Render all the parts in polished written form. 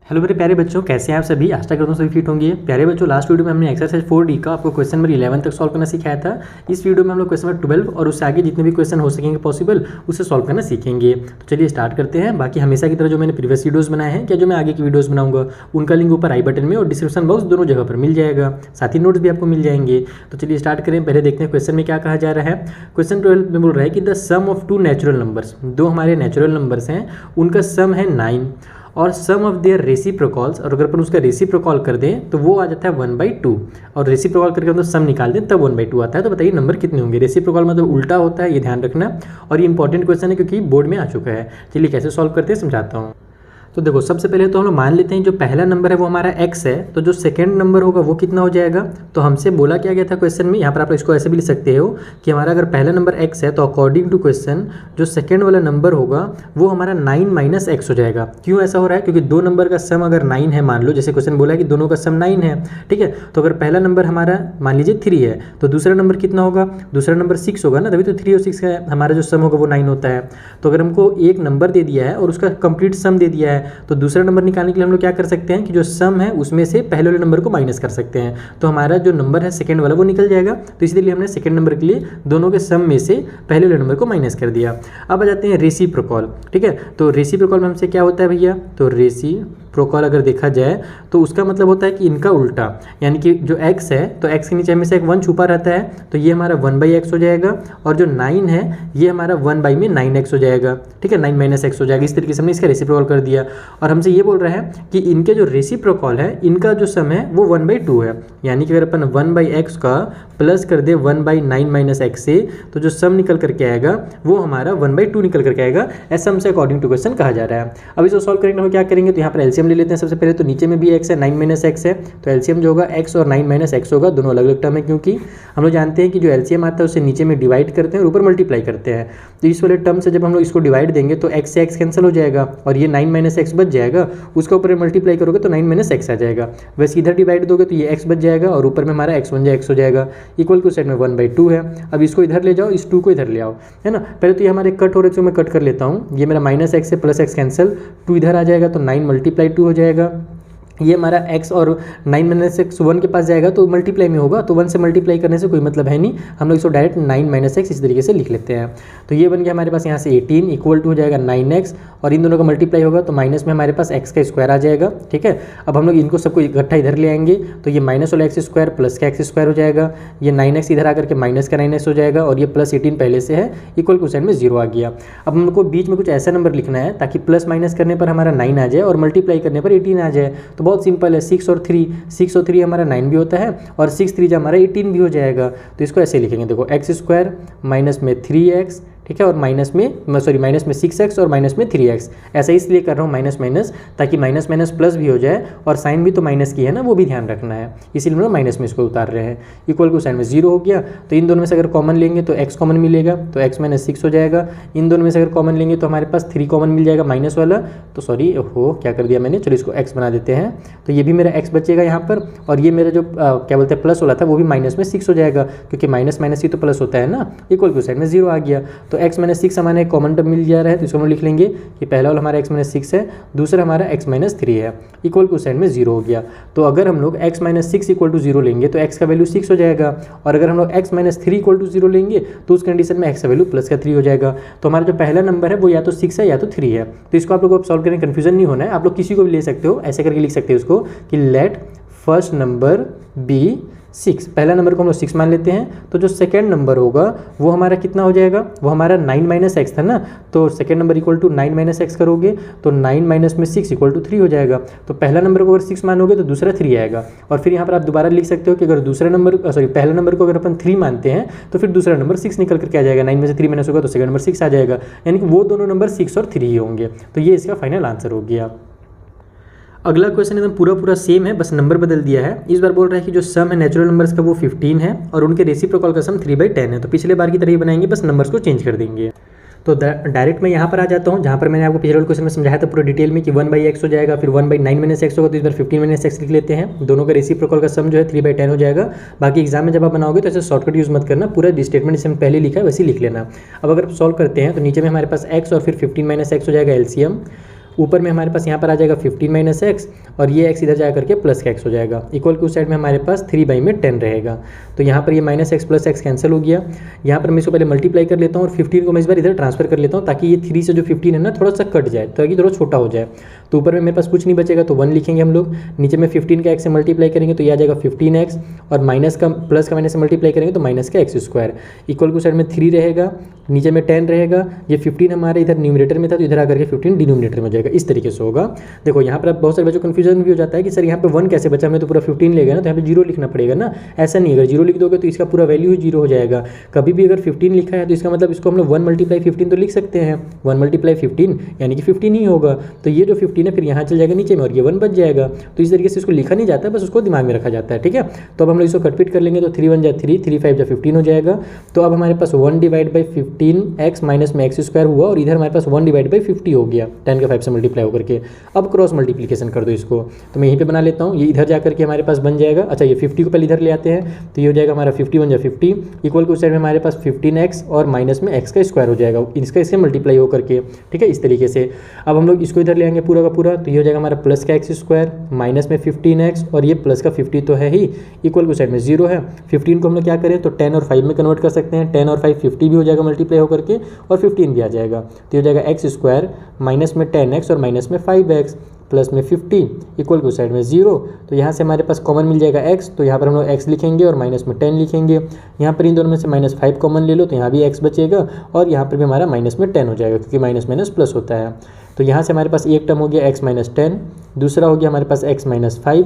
Hello मेरे प्यारे बच्चों, कैसे हैं आप सभी। आशा करता हूँ सभी फिट होंगे। प्यारे बच्चों, लास्ट वीडियो में हमने एक्सरसाइज 4D का आपको क्वेश्चन नंबर 11 तक सॉल्व करना सिखाया था। इस वीडियो में हम लोग क्वेश्चन नंबर 12 और उससे आगे जितने भी क्वेश्चन हो सकेंगे पॉसिबल उसे सॉल्व करना सीखेंगे। तो चलिए स्टार्ट करते हैं। बाकी हमेशा की तरह जो मैंने प्रीवियस वीडियोज़ बनाए हैं या जो मैं आगे की वीडियोज़ बनाऊंगा उनका लिंक ऊपर आई बटन में और डिस्क्रिप्शन बॉक्स दोनों जगह पर मिल जाएगा। साथ ही नोट्स भी आपको मिल जाएंगे। तो चलिए स्टार्ट करें। पहले देखते हैं क्वेश्चन में क्या कहा जा रहा है। क्वेश्चन 12 में बोल रहा है कि the sum of two natural numbers, दो हमारे नेचुरल नंबर्स हैं, उनका सम है 9 और सम ऑफ देयर रेसिप्रोकॉल्स, और अगर अपन उसका रेसिप्रोकॉल कर दें तो वो आ जाता है 1/2, और रेसिप्रोकॉल करके हम तो सम निकाल दें तब 1/2 आता है। तो बताइए नंबर कितने होंगे। रेसिप्रोकॉल मतलब उल्टा होता है, ये ध्यान रखना, और ये इंपॉर्टेंट क्वेश्चन है क्योंकि बोर्ड में आ चुका है। चलिए कैसे सॉल्व करते हैं समझाता हूँ। तो देखो, सबसे पहले तो हम लोग मान लेते हैं जो पहला नंबर है वो हमारा x है, तो जो सेकंड नंबर होगा वो कितना हो जाएगा। तो हमसे बोला क्या गया था क्वेश्चन में, यहाँ पर आप इसको ऐसे भी लिख सकते हो कि हमारा अगर पहला नंबर x है तो अकॉर्डिंग टू क्वेश्चन जो सेकंड वाला नंबर होगा वो हमारा 9 - x हो जाएगा। क्यों ऐसा हो रहा है? क्योंकि दो नंबर का सम अगर 9 है, मान लो जैसे क्वेश्चन बोला है कि दोनों का सम 9 है, ठीक है। तो अगर पहला नंबर हमारा मान लीजिए 3 है तो दूसरा नंबर कितना होगा? दूसरा नंबर 6 होगा ना, तभी तो 3 और 6 का हमारा जो सम होगा वो 9 होता है। तो अगर हमको एक नंबर दे दिया है और उसका कंप्लीट सम दे दिया है तो दूसरा नंबर निकालने के लिए हम लोग क्या कर सकते हैं कि जो सम है उसमें से पहले वाले नंबर को माइनस कर सकते हैं। तो हमारा जो नंबर है सेकंड वाला वो निकल जाएगा। तो इसलिए हमने सेकंड नंबर के लिए दोनों के सम में से पहले वाले नंबर को माइनस कर दिया। अब आ जाते हैं रेसिप्रोकॉल, ठीक है। तो रेसिप्रोकॉल में हमसे क्या होता है भैया, तो रेसिप्रोकॉल अगर देखा जाए तो उसका मतलब होता है कि इनका उल्टा, यानी कि जो x है तो x के नीचे हमेशा एक 1 छुपा रहता है, तो ये हमारा 1/x हो जाएगा, और जो 9 है ये हमारा 1 में 9x हो जाएगा, ठीक है। 9 - x हो जाएगा। इस तरीके से हमने इसका रेसिप्रोकॉल कर दिया। और हमसे ये बोल रहा है कि इनके जो रेसिप्रोकॉल है इनका जो सम है वो 1/2 है, यानी कि अगर अपन 1/x का प्लस कर दे 1/9 - x से तो जो सम निकल करके आएगा वो हमारा 1/2 निकल करके आएगा। ऐसा हमसे अकॉर्डिंग टू क्वेश्चन कहा जा रहा है। अब इसको सॉल्व करने में क्या करेंगे, तो यहाँ पर एलसीएम ले लेते हैं। सबसे पहले तो नीचे में भी x है, 9 - x है, तो एलसीएम जो होगा x और 9 - x होगा, दोनों अलग अलग टर्म है, क्योंकि हम लोग जानते हैं कि जो एलसीएम आता है उसे नीचे में डिवाइड करते हैं और ऊपर मल्टीप्लाई करते हैं। तो इस वाले टर्म से जब हम लोग इसको डिवाइड देंगे तो x से x कैंसिल हो जाएगा और ये 9 - x बच जाएगा, उसका ऊपर मल्टीप्लाई करोगे तो 9 - x आ जाएगा। वैसे इधर डिवाइड दोगे तो ये x बच जाएगा और ऊपर में हमारा x हो जाएगा। इक्वल टू साइड में 1/2 है। अब इसको इधर ले जाओ, इस 2 को इधर ले आओ, है ना। पहले तो ये हमारे कट हो रहे थे, मैं कट कर लेता हूँ। ये मेरा -x से +x कैंसिल, 2 इधर आ जाएगा तो 9 × 2 हो जाएगा। ये हमारा x और 9 - x 1 के पास जाएगा तो मल्टीप्लाई में होगा, तो 1 से मल्टीप्लाई करने से कोई मतलब है नहीं, हम लोग इसको डायरेक्ट 9 - x इस तरीके से लिख लेते हैं। तो ये बन गया हमारे पास यहाँ से 18 इक्वल टू हो जाएगा 9x, और इन दोनों का मल्टीप्लाई होगा तो माइनस में हमारे पास x का स्क्वायर आ जाएगा, ठीक है। अब हम लोग इनको सबको इकट्ठा इधर ले आएंगे तो ये माइनस वाला x स्क्वायर प्लस का x स्क्वायर हो जाएगा, ये 9x इधर आकर के माइनस का 9x हो जाएगा, और ये +18 पहले से है, इक्वल टू साइड में 0 आ गया। अब हमको बीच में कुछ ऐसा नंबर लिखना है ताकि प्लस माइनस करने पर हमारा 9 आ जाए और मल्टीप्लाई करने पर 18 आ जाए। तो बहुत सिंपल है, 6 और 3 हमारा 9 भी होता है और 6 3 हमारा 18 भी हो जाएगा। तो इसको ऐसे लिखेंगे, देखो x² माइनस में 3x, ठीक है, और माइनस में 6x और माइनस में 3x। ऐसा इसलिए कर रहा हूँ माइनस माइनस, ताकि माइनस माइनस प्लस भी हो जाए, और साइन भी तो माइनस की है ना, वो भी ध्यान रखना है, इसीलिए हम लोग माइनस में इसको उतार रहे हैं। इक्वल टू साइन में 0 हो गया। तो इन दोनों में से अगर कॉमन लेंगे तो x कॉमन मिलेगा, तो x - 6 हो जाएगा। इन दोनों में से अगर कॉमन लेंगे तो हमारे पास 3 कॉमन मिल जाएगा माइनस वाला, तो सॉरी हो क्या कर दिया मैंने, चलो इसको x बना देते हैं। तो ये भी मेरा x बचेगा यहाँ पर, और ये मेरा जो क्या बोलते हैं प्लस वाला था वो भी माइनस में 6 हो जाएगा, क्योंकि माइनस माइनस ही तो प्लस होता है ना। इक्वल टू साइड में 0 आ गया। तो x - 6 हमारे कॉमन टर्म मिल जा रहा है, तो इसको हम लिख लेंगे कि पहला वाला हमारा x - 6 है, दूसरा हमारा x - 3 है, इक्वल टू साइड में 0 हो गया। तो अगर हम लोग x - 6 इक्वल टू 0 लेंगे तो x का वैल्यू 6 हो जाएगा, और अगर हम लोग x - 3 इक्वल टू 0 लेंगे तो उस कंडीशन में x का वैल्यू प्लस का 3 हो जाएगा। तो हमारा जो पहला नंबर है वो या तो 6 है या तो 3 है। तो इसको आप लोग को सॉल्व करने कन्फ्यूजन नहीं होना है, आप लोग किसी को भी ले सकते हो, ऐसे करके लिख सकते हो इसको कि लेट फर्स्ट नंबर बी 6। पहला नंबर को हम लोग 6 मान लेते हैं, तो जो सेकंड नंबर होगा वो हमारा कितना हो जाएगा, वो हमारा 9 - x था ना, तो second number equal to 9 - x करोगे तो 9 - में 6 इक्वल टू 3 हो जाएगा। तो पहला नंबर को अगर 6 मानोगे तो दूसरा 3 आएगा, और फिर यहाँ पर आप दोबारा लिख सकते हो कि अगर पहला नंबर को अगर अपन 3 मानते हैं तो फिर दूसरा नंबर 6 निकल करके आ जाएगा, 9 में से 3 माइनस होगा तो सेकंड नंबर 6 आ जाएगा, यानी कि वो दोनों नंबर 6 और 3 ही होंगे। तो ये इसका फाइनल आंसर हो गया। अगला क्वेश्चन एकदम पूरा सेम है, बस नंबर बदल दिया है। इस बार बोल रहा है कि जो सम है नेचुरल नंबर्स का वो 15 है और उनके रेसिप्रोकॉल का सम 3/10 है। तो पिछले बार की तरह ही बनाएंगे, बस नंबर्स को चेंज कर देंगे। तो डायरेक्ट मैं यहाँ पर आ जाता हूँ जहाँ पर मैंने आपको पिछले क्वेश्चन में समझाया था पूरा डिटेल में कि 1/x हो जाएगा, फिर 1/9 - x होगा, तो इस बार 15 - x लिख लेते हैं। दोनों का रेसिप्रोकल का सम जो है 3/10 हो जाएगा। बाकी एग्जाम में जब आप बनाओगे तो ऐसे शॉर्टकट यूज़ मत करना, पूरा स्टेटमेंट जैसे पहले लिखा है वैसे ही लिख लेना। अब अगर सॉल्व करते हैं तो नीचे में हमारे पास x और फिर 15 - x हो जाएगा एलसीएम, ऊपर में हमारे पास यहाँ पर आ जाएगा 15 माइनस एक्स और ये एक्स इधर जा करके प्लस का एक्स हो जाएगा। इक्वल के उस साइड में हमारे पास 3/10 रहेगा। तो यहाँ पर ये minus x plus x cancel हो गया। यहाँ पर मैं इसको पहले मल्टीप्लाई कर लेता हूँ और 15 को मैं इस बार इधर ट्रांसफर कर लेता हूँ ताकि ये 3 से जो 15 है ना थोड़ा सा कट जाए, ताकि थोड़ा छोटा हो जाए। तो ऊपर में मेरे पास कुछ नहीं बचेगा तो 1 लिखेंगे हम लोग। नीचे में 15 का एक्स से मल्टीप्लाई करेंगे तो ये आ जाएगा 15x और माइनस का प्लस का माइनस से मल्टीप्लाई करेंगे तो माइनस का एक्स स्क्वायर। इक्वल के साइड में 3 रहेगा, नीचे में 10 रहेगा। ये 15 हमारे इधर न्यूमरेटर में था तो इधर आकर के 15 डिनोमिनेटर में हो जाएगा। इस तरीके से होगा। देखो यहाँ पर बहुत सारे बच्चों को कन्फ्यूजन भी हो जाता है कि सर यहाँ पे 1 कैसे बचा, हमें तो पूरा 15 ले गया ना, तो यहाँ पे 0 लिखना पड़ेगा ना। ऐसा नहीं, अगर 0 लिख दोगे तो इसका पूरा वैल्यू ही 0 हो जाएगा। कभी भी अगर 15 लिखा है तो इसका मतलब इसको हम लोग 1 मल्टीप्लाई 15 तो लिख सकते हैं। 1 मल्टीप्लाई 15 यानी कि 15 ही होगा। तो ये जो 15 है फिर यहाँ चल जाएगा नीचे में और ये 1 बच जाएगा। तो इस तरीके से इसको लिखा नहीं जाता है, बस उसको दिमाग में रखा जाता है। ठीक है, तो अब हम लोग इसको कटपिट कर लेंगे तो 3 1 जा 3, 3 5 जा 15 हो जाएगा। तो अब हमारे पास 1/15x माइनस में एक्स स्क्वायर हुआ और इधर हमारे पास 1/50 हो गया 10 के 5 से मल्टीप्लाई होकर के। अब क्रॉस मल्टीप्लिकेशन कर दो इसको, तो मैं यहीं पे बना लेता हूँ। ये इधर जाकर के हमारे पास बन जाएगा। अच्छा, ये 50 को पहले इधर ले आते हैं तो ये हो जाएगा हमारा 51 जा 50 इक्वल के उस साइड में हमारे पास 15x और माइनस में x का स्क्वायर हो जाएगा, इसका इससे मल्टीप्लाई होकर के। ठीक है, इस तरीके से अब हम लोग इसको इधर ले आएंगे पूरा का पूरा, तो ये हो जाएगा हमारा प्लस का एक्स स्क्वायर माइनस में 15x और ये प्लस का 50 तो है ही, इक्वल के साइड में 0 है। 15 को हम लोग क्या करें तो 10 और 5 में कन्वर्ट कर सकते हैं। 10 और 5 50 भी हो जाएगा मल्टीप्लाई होकर के और 15 भी आ जाएगा। तो ये हो जाएगा एक्स स्क्वायर माइनस में 10x और माइनस में 5x प्लस में 50 इक्वल के उस साइड में 0। तो यहाँ से हमारे पास कॉमन मिल जाएगा x, तो यहाँ पर हम लोग x लिखेंगे और माइनस में 10 लिखेंगे। यहाँ पर इन दोनों में से -5 कॉमन ले लो तो यहाँ भी x बचेगा और यहाँ पर भी हमारा माइनस में 10 हो जाएगा क्योंकि माइनस माइनस प्लस होता है। तो यहाँ से हमारे पास एक टर्म हो गया x माइनस 10, दूसरा हो गया हमारे पास x माइनस 5।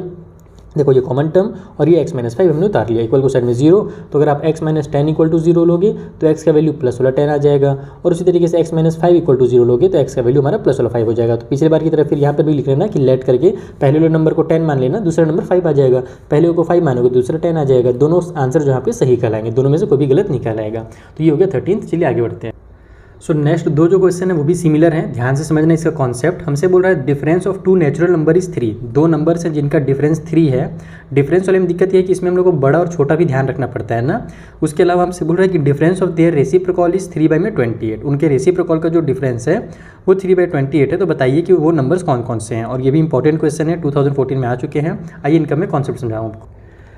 देखो ये कॉमन टर्म और ये x माइनस 5 हमने उतार लिया इक्वल को साइड में 0। तो अगर आप x माइनस 10 इक्वल टू 0 लोगे तो x का वैल्यू प्लस वाला 10 आ जाएगा और उसी तरीके से x माइनस 5 इक्वल टू 0 लोगे तो x का वैल्यू हमारा प्लस वाला 5 हो जाएगा। तो पिछले बार की तरह फिर यहाँ पर भी लिख लेना कि लेट करके पहले वाले नंबर को 10 मान लेना, दूसरा नंबर 5 आ जाएगा। पहले को 5 मानोगे दूसरा 10 आ जाएगा। दोनों आंसर जो यहाँ पे सही कहलाएंगे, दोनों में से कोई भी गलत नहीं कहलाएगा। तो ये हो गया 13। चलिए आगे बढ़ते हैं। सो नेक्स्ट दो जो क्वेश्चन है वो भी सिमिलर हैं, ध्यान से समझना इसका कॉन्सेप्ट। हमसे बोल रहा है difference of 2 natural number is 3। दो नंबर्स हैं जिनका डिफरेंस 3 है। डिफरेंस वाले में दिक्कत ये है कि इसमें हम लोग को बड़ा और छोटा भी ध्यान रखना पड़ता है ना। उसके अलावा हमसे बोल रहा है कि difference of their reciprocal is 3/28। उनके रेसिप्रोकल का जो डिफरेंस है वो 3/28 है। तो बताइए कि वो नंबर्स कौन कौन से हैं, और ये भी इंपॉर्टेंट क्वेश्चन है, 2014 में आ चुके हैं। आइए इनका मैं कॉन्सेप्ट समझाऊँ आपको।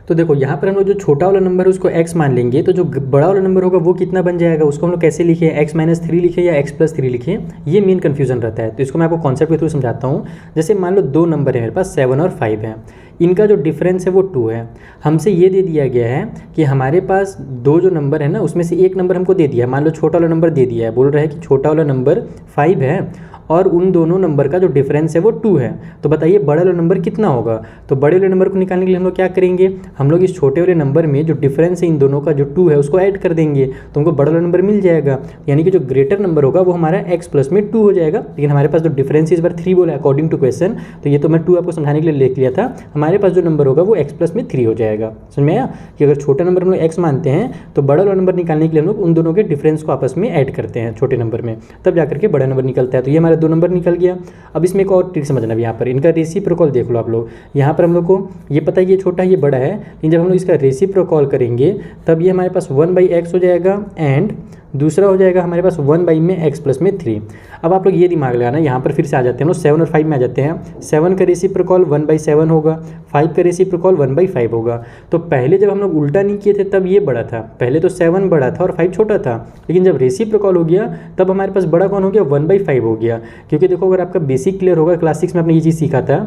तो देखो यहाँ पर हम लोग जो छोटा वाला नंबर है उसको x मान लेंगे, तो जो बड़ा वाला नंबर होगा वो कितना बन जाएगा, उसको हम लोग कैसे लिखें, x माइनस 3 लिखें या x प्लस 3 लिखें, ये मेन कन्फ्यूजन रहता है। तो इसको मैं आपको कॉन्सेप्ट के थ्रू समझाता हूँ। जैसे मान लो दो नंबर है मेरे पास 7 और 5 है, इनका जो डिफरेंस है वो 2 है। हमसे ये दे दिया गया है कि हमारे पास दो जो नंबर है ना उसमें से एक नंबर हमको दे दिया है, मान लो छोटा वाला नंबर दे दिया है, बोल रहा है कि छोटा वाला नंबर 5 है और उन दोनों नंबर का जो डिफरेंस है वो 2 है। तो बताइए बड़ा वाला नंबर कितना होगा। तो बड़े वाले नंबर को निकालने के लिए हम लोग क्या करेंगे, हम लोग इस छोटे वाले नंबर में जो डिफरेंस है इन दोनों का जो 2 है उसको ऐड कर देंगे तो हमको बड़ा वाला नंबर मिल जाएगा। यानी कि जो ग्रेटर नंबर होगा वो हमारा x प्लस में 2 हो जाएगा। लेकिन हमारे पास जो डिफरेंस इस बार 3 बोला अकॉर्डिंग टू क्वेश्चन, तो ये तो मैं 2 आपको समझाने के लिए लिख लिया था। हमारे पास जो नंबर होगा वो x प्लस में 3 हो जाएगा। समझ में आया कि अगर छोटा नंबर हम लोग x मानते हैं तो बड़ा वाला नंबर निकालने के लिए हम लोग उन दोनों के डिफरेंस को आपस में ऐड करते हैं छोटे नंबर में, तब जाकर के बड़ा नंबर निकलता है। तो ये हमारा 2 नंबर निकल गया। अब इसमें एक और ट्रिक समझना भी, यहाँ पर इनका रेसिप्रोकल देख लो आप लोग। यहाँ पर हम लोग को ये पता है ये छोटा है ये बड़ा है, लेकिन जब हम लोग इसका रेसिप्रोकल करेंगे तब ये हमारे पास 1/x हो जाएगा एंड दूसरा हो जाएगा हमारे पास 1 में x प्लस में 3। अब आप लोग ये दिमाग लगाना, यहाँ पर फिर से आ जाते हैं लोग 7 और 5 में आ जाते हैं। 7 का रेसिप्रोकल 1/7 होगा, 5 का रेसिप्रोकल 1/5 होगा। तो पहले जब हम लोग उल्टा नहीं किए थे तब ये बड़ा था, पहले तो 7 बड़ा था और 5 छोटा था, लेकिन जब रेसिप्रोकल हो गया तब हमारे पास बड़ा कौन हो गया, 1/5 हो गया। क्योंकि देखो अगर आपका बेसिक क्लियर होगा, क्लास 6 में आपने ये चीज़ सीखा था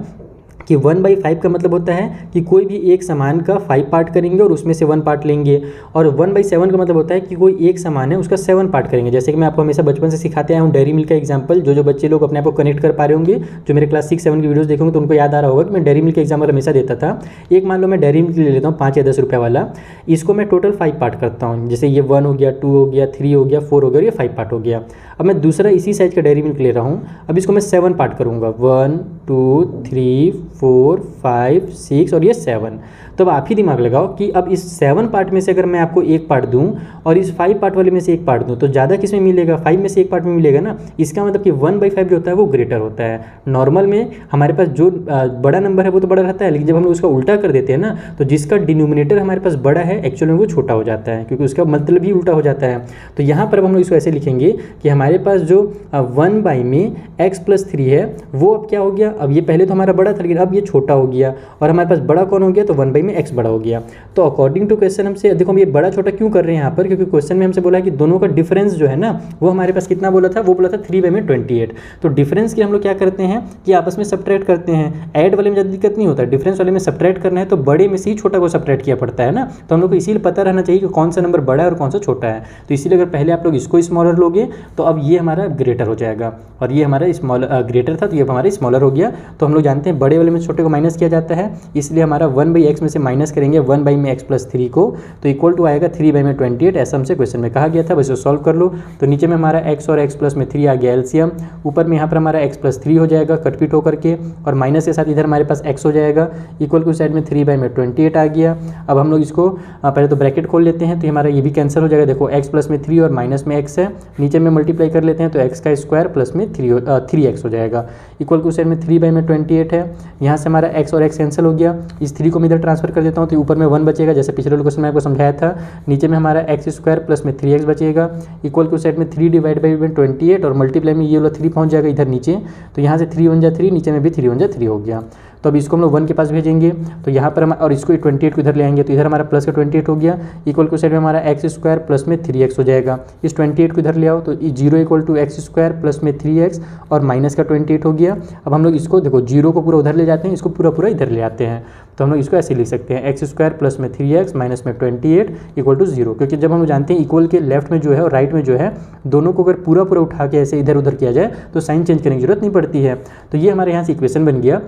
कि 1/5 का मतलब होता है कि कोई भी एक सामान का 5 पार्ट करेंगे और उसमें से 1 पार्ट लेंगे, और 1/7 का मतलब होता है कि कोई एक सामान है उसका 7 पार्ट करेंगे। जैसे कि मैं आपको हमेशा बचपन से सिखाते आया हूँ डेयरी मिल्क का एग्जांपल, जो बच्चे लोग अपने आप को कनेक्ट कर पा रहे होंगे, जो मेरे क्लास 6-7 की वीडियोस देखेंगे तो उनको याद आ रहा होगा कि मैं डेयरी मिल्क का एग्जाम्पल हमेशा देता था। एक मान लो मैं डेयरी मिल्क ले लेता हूँ 5 या 10 रुपये वाला, इसको मैं टोटल 5 पार्ट करता हूँ। जैसे ये 1 हो गया, 2 हो गया, 3 हो गया, 4 हो गया, ये 5 पार्ट हो गया। अब मैं दूसरा इसी साइज का डेयरी मिल्क ले रहा हूँ, अब इसको मैं 7 पार्ट करूँगा, 1 2 3 4, 5, 6 और ये 7। तो अब आप ही दिमाग लगाओ कि अब इस 7 पार्ट में से अगर मैं आपको एक पार्ट दूं और इस 5 पार्ट वाले में से एक पार्ट दूं तो ज़्यादा किस में मिलेगा, 5 में से एक पार्ट में मिलेगा ना। इसका मतलब कि 1/5 जो होता है वो ग्रेटर होता है। नॉर्मल में हमारे पास जो बड़ा नंबर है वो तो बड़ा रहता है, लेकिन जब हम लोग उसका उल्टा कर देते हैं ना तो जिसका डिनोमिनेटर हमारे पास बड़ा है एक्चुअल में वो छोटा हो जाता है, क्योंकि उसका मतलब ही उल्टा हो जाता है। तो यहाँ पर अब हम लोग इसको ऐसे लिखेंगे कि हमारे पास जो 1 में x+3 है वो अब क्या हो गया, अब ये पहले तो हमारा बड़ा था लेकिन अब ये छोटा हो गया, और हमारे पास बड़ा कौन हो गया, तो 1 में x बड़ा हो गया। तो अकॉर्डिंग टू क्वेश्चन हमसे देखो हम ये बड़ा छोटा क्यों कर रहे हैं यहाँ पर, क्योंकि क्वेश्चन में हमसे बोला है कि दोनों का डिफरेंस जो है ना वो हमारे पास कितना बोला था, वो बोला था 3 में 28। तो डिफरेंस की हम लोग क्या करते हैं कि आपस में सब्ट्रैक्ट करते हैं। ऐड वाले में ज़्यादा दिक्कत नहीं होता, डिफरेंस वाले में सब्ट्रैक्ट करना है तो बड़े में से ही छोटा को सब्ट्रैक्ट किया पड़ता है ना। तो हम लोग को इसीलिए पता रहना चाहिए कि कौन सा नंबर बड़ा है और कौन सा छोटा है। तो इसीलिए अगर पहले आप लोग इसको स्मॉलर लोगे तो अब ये हमारा ग्रेटर हो जाएगा, और ये हमारा स्मॉलर ग्रेटर था तो ये हमारा स्मॉलर हो गया। तो हम लोग जानते हैं बड़े वाले में छोटे को माइनस किया जाता है, इसलिए हमारा 1/x में से माइनस करेंगे 1 में x+3 को, तो इक्वल टू आएगा 3 में 28। ऐसा हमसे क्वेश्चन में कहा गया था, बस सॉल्व कर लो। तो नीचे में हमारा x और x+3 आ गया एलसीएम, ऊपर में यहाँ पर हमारा x+3 हो जाएगा कटपीट होकर के, और माइनस के साथ इधर हमारे पास x हो जाएगा, इक्वल टू साइड में 3 में 28 आ गया। अब हम लोग इसको पहले तो ब्रैकेट खोल लेते हैं, तो हमारा ये भी कैंसिल हो जाएगा। देखो x प्लस में 3 और माइनस में x है, नीचे में मल्टीप्लाई कर लेते हैं तो x का स्क्वायर प्लस में 3x हो जाएगा, इक्वल टू साइड में 3 में 28 है। यहाँ से हमारा x और x कैंसिल हो गया, इस 3 को मैं इधर ट्रांसफर कर देता हूँ तो ऊपर में 1 बचेगा, जैसे पिछले क्वेश्चन में आपको समझाया था। नीचे में हमारा x² प्लस में 3x बचेगा, इक्वल टू साइड में 3 डिवाइड बाई 28 और मल्टीप्लाई में ये वाला 3 पहुँच जाएगा इधर नीचे, तो यहाँ से 3 1 जा 3, नीचे में भी 3 1 जा 3 हो गया। तो अब इसको हम लोग 1 के पास भेजेंगे, तो यहाँ पर हम और इसको 28 को इधर ले आएंगे, तो इधर हमारा प्लस का 28 हो गया, इक्वल टू साइड में हमारा x² प्लस में 3x हो जाएगा। इस 28 को इधर ले आओ तो 0 इक्वल टू x² प्लस में 3x और माइनस का 28 हो गया। अब हम लोग इसको देखो 0 को पूरा उधर ले जाते हैं, इसको पूरा इधर ले आते हैं, तो हम लोग इसको ऐसे लिख सकते हैं x² प्लस में 3x माइनस में 28 इक्वल टू 0, क्योंकि जब हम लोग जानते हैं इक्वल के लेफ्ट में जो है और राइट में जो है दोनों को अगर पूरा उठा के ऐसे इधर उधर किया जाए तो साइन चेंज करने की जरूरत नहीं पड़ती है। तो ये हमारे यहाँ से इक्वेशन बन गया।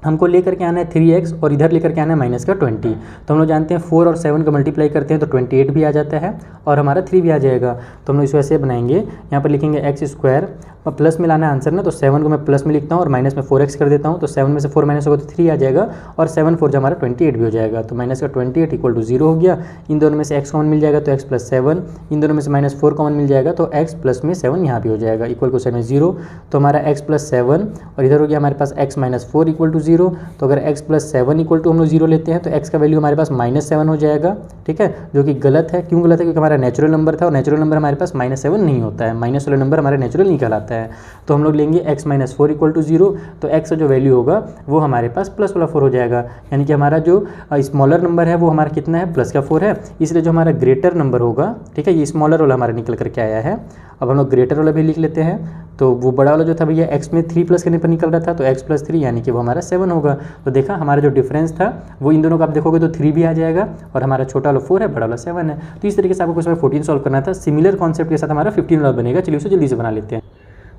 हमको लेकर के आना है 3x और इधर लेकर के आना है माइनस का 20। तो हम लोग जानते हैं 4 और 7 का मल्टीप्लाई करते हैं तो 28 भी आ जाता है और हमारा 3 भी आ जाएगा। तो हम लोग इसको ऐसे बनाएंगे, यहाँ पर लिखेंगे x² और प्लस में लाना है आंसर ना, तो 7 को मैं प्लस में लिखता हूँ और माइनस में 4x कर देता हूँ, तो 7 में से 4 माइनस होगा तो 3 आ जाएगा और 7 4 जो हमारा 28 भी हो जाएगा। तो माइनस का 28 इक्वल टू 0 हो गया। इन दोनों में से x कॉमन मिल जाएगा तो x + 7, इन दोनों में से -4 कॉमन मिल जाएगा तो x प्लस में 7 यहाँ भी हो जाएगा, इक्वल टू साइड में 0। तो हमारा x + 7 और इधर हो गया हमारे पास x - 4 इक्वल टू 0। तो अगर x + 7 इक्वल टू हम लोग 0 लेते हैं तो x का वैल्यू हमारे पास -7 हो जाएगा, ठीक है, जो कि गलत है। क्यों गलत है? क्योंकि हमारा नेचुरल नंबर था और नेचुरल नंबर हमारे पास -7 नहीं होता है, माइनस वाला नंबर हमारा नेचुरल नहीं कहलाता है। तो हम लोग लेंगे x - 4 इक्वल टू 0, तो x का जो वैल्यू होगा वो हमारे पास प्लस वाला 4 हो जाएगा, यानी कि हमारा जो स्मॉलर नंबर है वो हमारा कितना है, प्लस का 4 है, इसलिए जो हमारा ग्रेटर नंबर होगा, ठीक है, ये स्मॉलर वाला हमारा निकल करके आया है। अब हम लोग ग्रेटर वाला भी लिख लेते हैं, तो वो बड़ा वाला जो था भैया x में 3 प्लस करने पर निकल रहा था, तो x + 3 यानी कि वो हमारा 7 होगा। तो देखा हमारा जो डिफरेंस था वो इन दोनों का आप देखोगे तो 3 भी आ जाएगा और हमारा छोटा वाला 4 है, बड़ा वाला 7 है। तो इस तरीके से आपको क्वेश्चन 14 सॉल्व करना था। सिमिलर कॉन्सेप्ट के साथ हमारा 15 वाला बनेगा, चलिए उसे जल्दी से बना लेते हैं।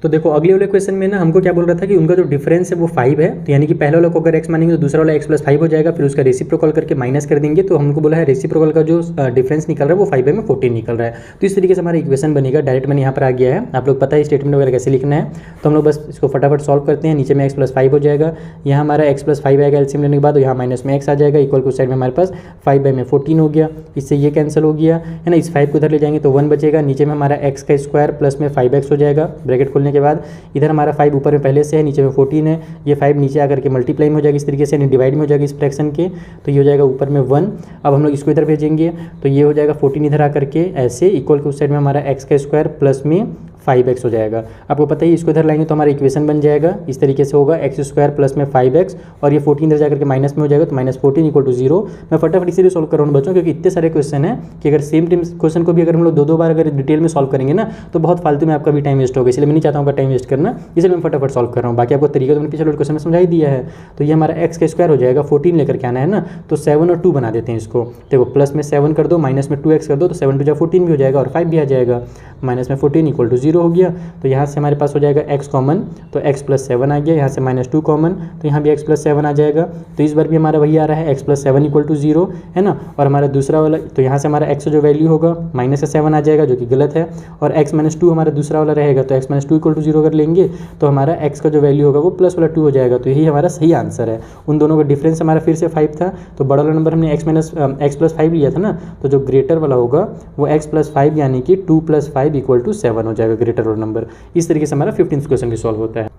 तो देखो अगले वाले क्वेश्चन में ना हमको क्या बोल रहा था कि उनका जो डिफरेंस है वो 5 है, तो यानी कि पहले वाला को अगर x मानेंगे तो दूसरा वाला x + 5 हो जाएगा, फिर उसका रेसिप्रोकल करके माइनस कर देंगे, तो हमको बोला है रेसिप्रोकल का जो डिफरेंस निकल रहा है वो 5 में 14 निकल रहा है। तो इस तरीके से हमारा इक्वेशन बनेगा। डायरेक्ट मैंने यहाँ पर आ गया है, आप लोग पता है स्टेटमेंट वगैरह कैसे लिखना है, तो हम लोग बस इसको फटाफट सॉल्व करते हैं। नीचे में x + 5 हो जाएगा, यहाँ हमारा x + 5 आएगा एलसीएम लेने के बाद, यहाँ माइनस में x आ जाएगा, इक्वल टू साइड में हमारे पास 5 में 14 हो गया, इससे ये कैंसिल हो गया है ना। इस 5 को इधर ले जाएंगे तो 1 बचेगा, नीचे में हमारा x का स्क्वायर प्लस में 5x हो जाएगा, ब्रैकेट खोलने के बाद इधर हमारा 5 ऊपर में पहले से है, नीचे में 14 है, ये 5 नीचे आकर के मल्टीप्लाई में हो जाएगा इस तरीके से, यानी डिवाइड में हो जाएगा इस फ्रैक्शन के, तो ये हो जाएगा ऊपर में 1। अब हम लोग इसको इधर भेजेंगे तो ये हो जाएगा 14 इधर आकर के ऐसे, इक्वल टू साइड में हमारा x का स्क्वायर प्लस में 5x हो जाएगा। आपको पता ही इसको इधर लाएंगे तो हमारा इक्वेशन बन जाएगा इस तरीके से होगा, x² प्लस में 5x और ये 14 इधर जाकर के माइनस में हो जाएगा, तो -14 इक्वल टू 0। मैं फटाफट इसीलिए सॉल्व कर रहा हूँ बच्चों, क्योंकि इतने सारे क्वेश्चन है कि अगर सेम क्वेश्चन को भी अगर हम लोग 2-2 बार अगर डिटेल में सॉल्व करेंगे ना तो बहुत फालतू में आपका भी टाइम वेस्ट होगा, इसलिए मैं नहीं चाहता हूँ टाइम वेस्ट करना, इसलिए मैं फटाफट सॉल्व कर रहा हूँ। बाकी आपको तरीका तो मैंने पिछले क्वेश्चन में समझा ही दिया है। तो ये हमारा x का स्क्वायर हो जाएगा, 14 लेकर के आना है ना, तो 7 और 2 बना देते हैं इसको। देखो प्लस में 7 कर दो, माइनस में 2x कर दो, तो 7 2 14 भी हो जाएगा और 5 भी आ जाएगा, -14 इक्वल टू 0। जीरो हो गया, तो यहाँ से हमारे पास हो जाएगा x कॉमन, तो x प्लस 7 आ गया, यहाँ से -2 कॉमन, तो यहाँ भी x प्लस 7 आ जाएगा। तो इस बार भी हमारा वही आ रहा है x प्लस 7 इक्वल टू 0, है ना। और हमारा दूसरा वाला, तो यहाँ से हमारा x जो वैल्यू होगा -7 आ जाएगा, जो कि गलत है, और x -2 हमारा दूसरा वाला रहेगा, तो x -2 इक्वल टू 0 अगर लेंगे तो हमारा x का जो वैल्यू होगा वो प्लस वाला 2 हो जाएगा। तो यही हमारा सही आंसर है। उन दोनों का डिफरेंस हमारा फिर से 5 था, तो बड़ा वाला नंबर हमने x प्लस 5 लिया था ना, तो जो ग्रेटर वाला होगा वो x प्लस 5 यानी कि 2 + 5 इक्वल टू 7 हो जाएगा, ग्रेटर वाला नंबर। इस तरीके से हमारा 15th क्वेश्चन भी सॉल्व होता है।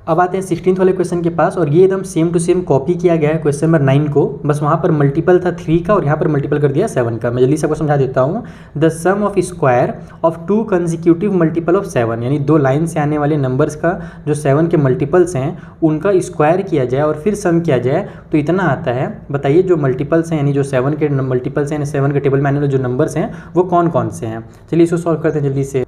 अब आते हैं 16th वाले क्वेश्चन के पास, और ये एकदम सेम टू सेम कॉपी किया गया है क्वेश्चन नंबर 9 को, बस वहाँ पर मल्टीपल था 3 का और यहाँ पर मल्टीपल कर दिया 7 का। मैं जल्दी से आपको समझा देता हूँ। The sum of square of 2 consecutive multiple of 7, यानी 2 लाइन से आने वाले नंबर्स का जो 7 के मल्टीपल्स हैं उनका स्क्वायर किया जाए और फिर सम किया जाए तो इतना आता है। बताइए जो मल्टीपल्स हैं, यानी जो 7 के मल्टीपल्स हैं, 7 के टेबल में आने वाले जो नंबर्स हैं वो कौन कौन से हैं। चलिए इसको सॉल्व करते हैं जल्दी से।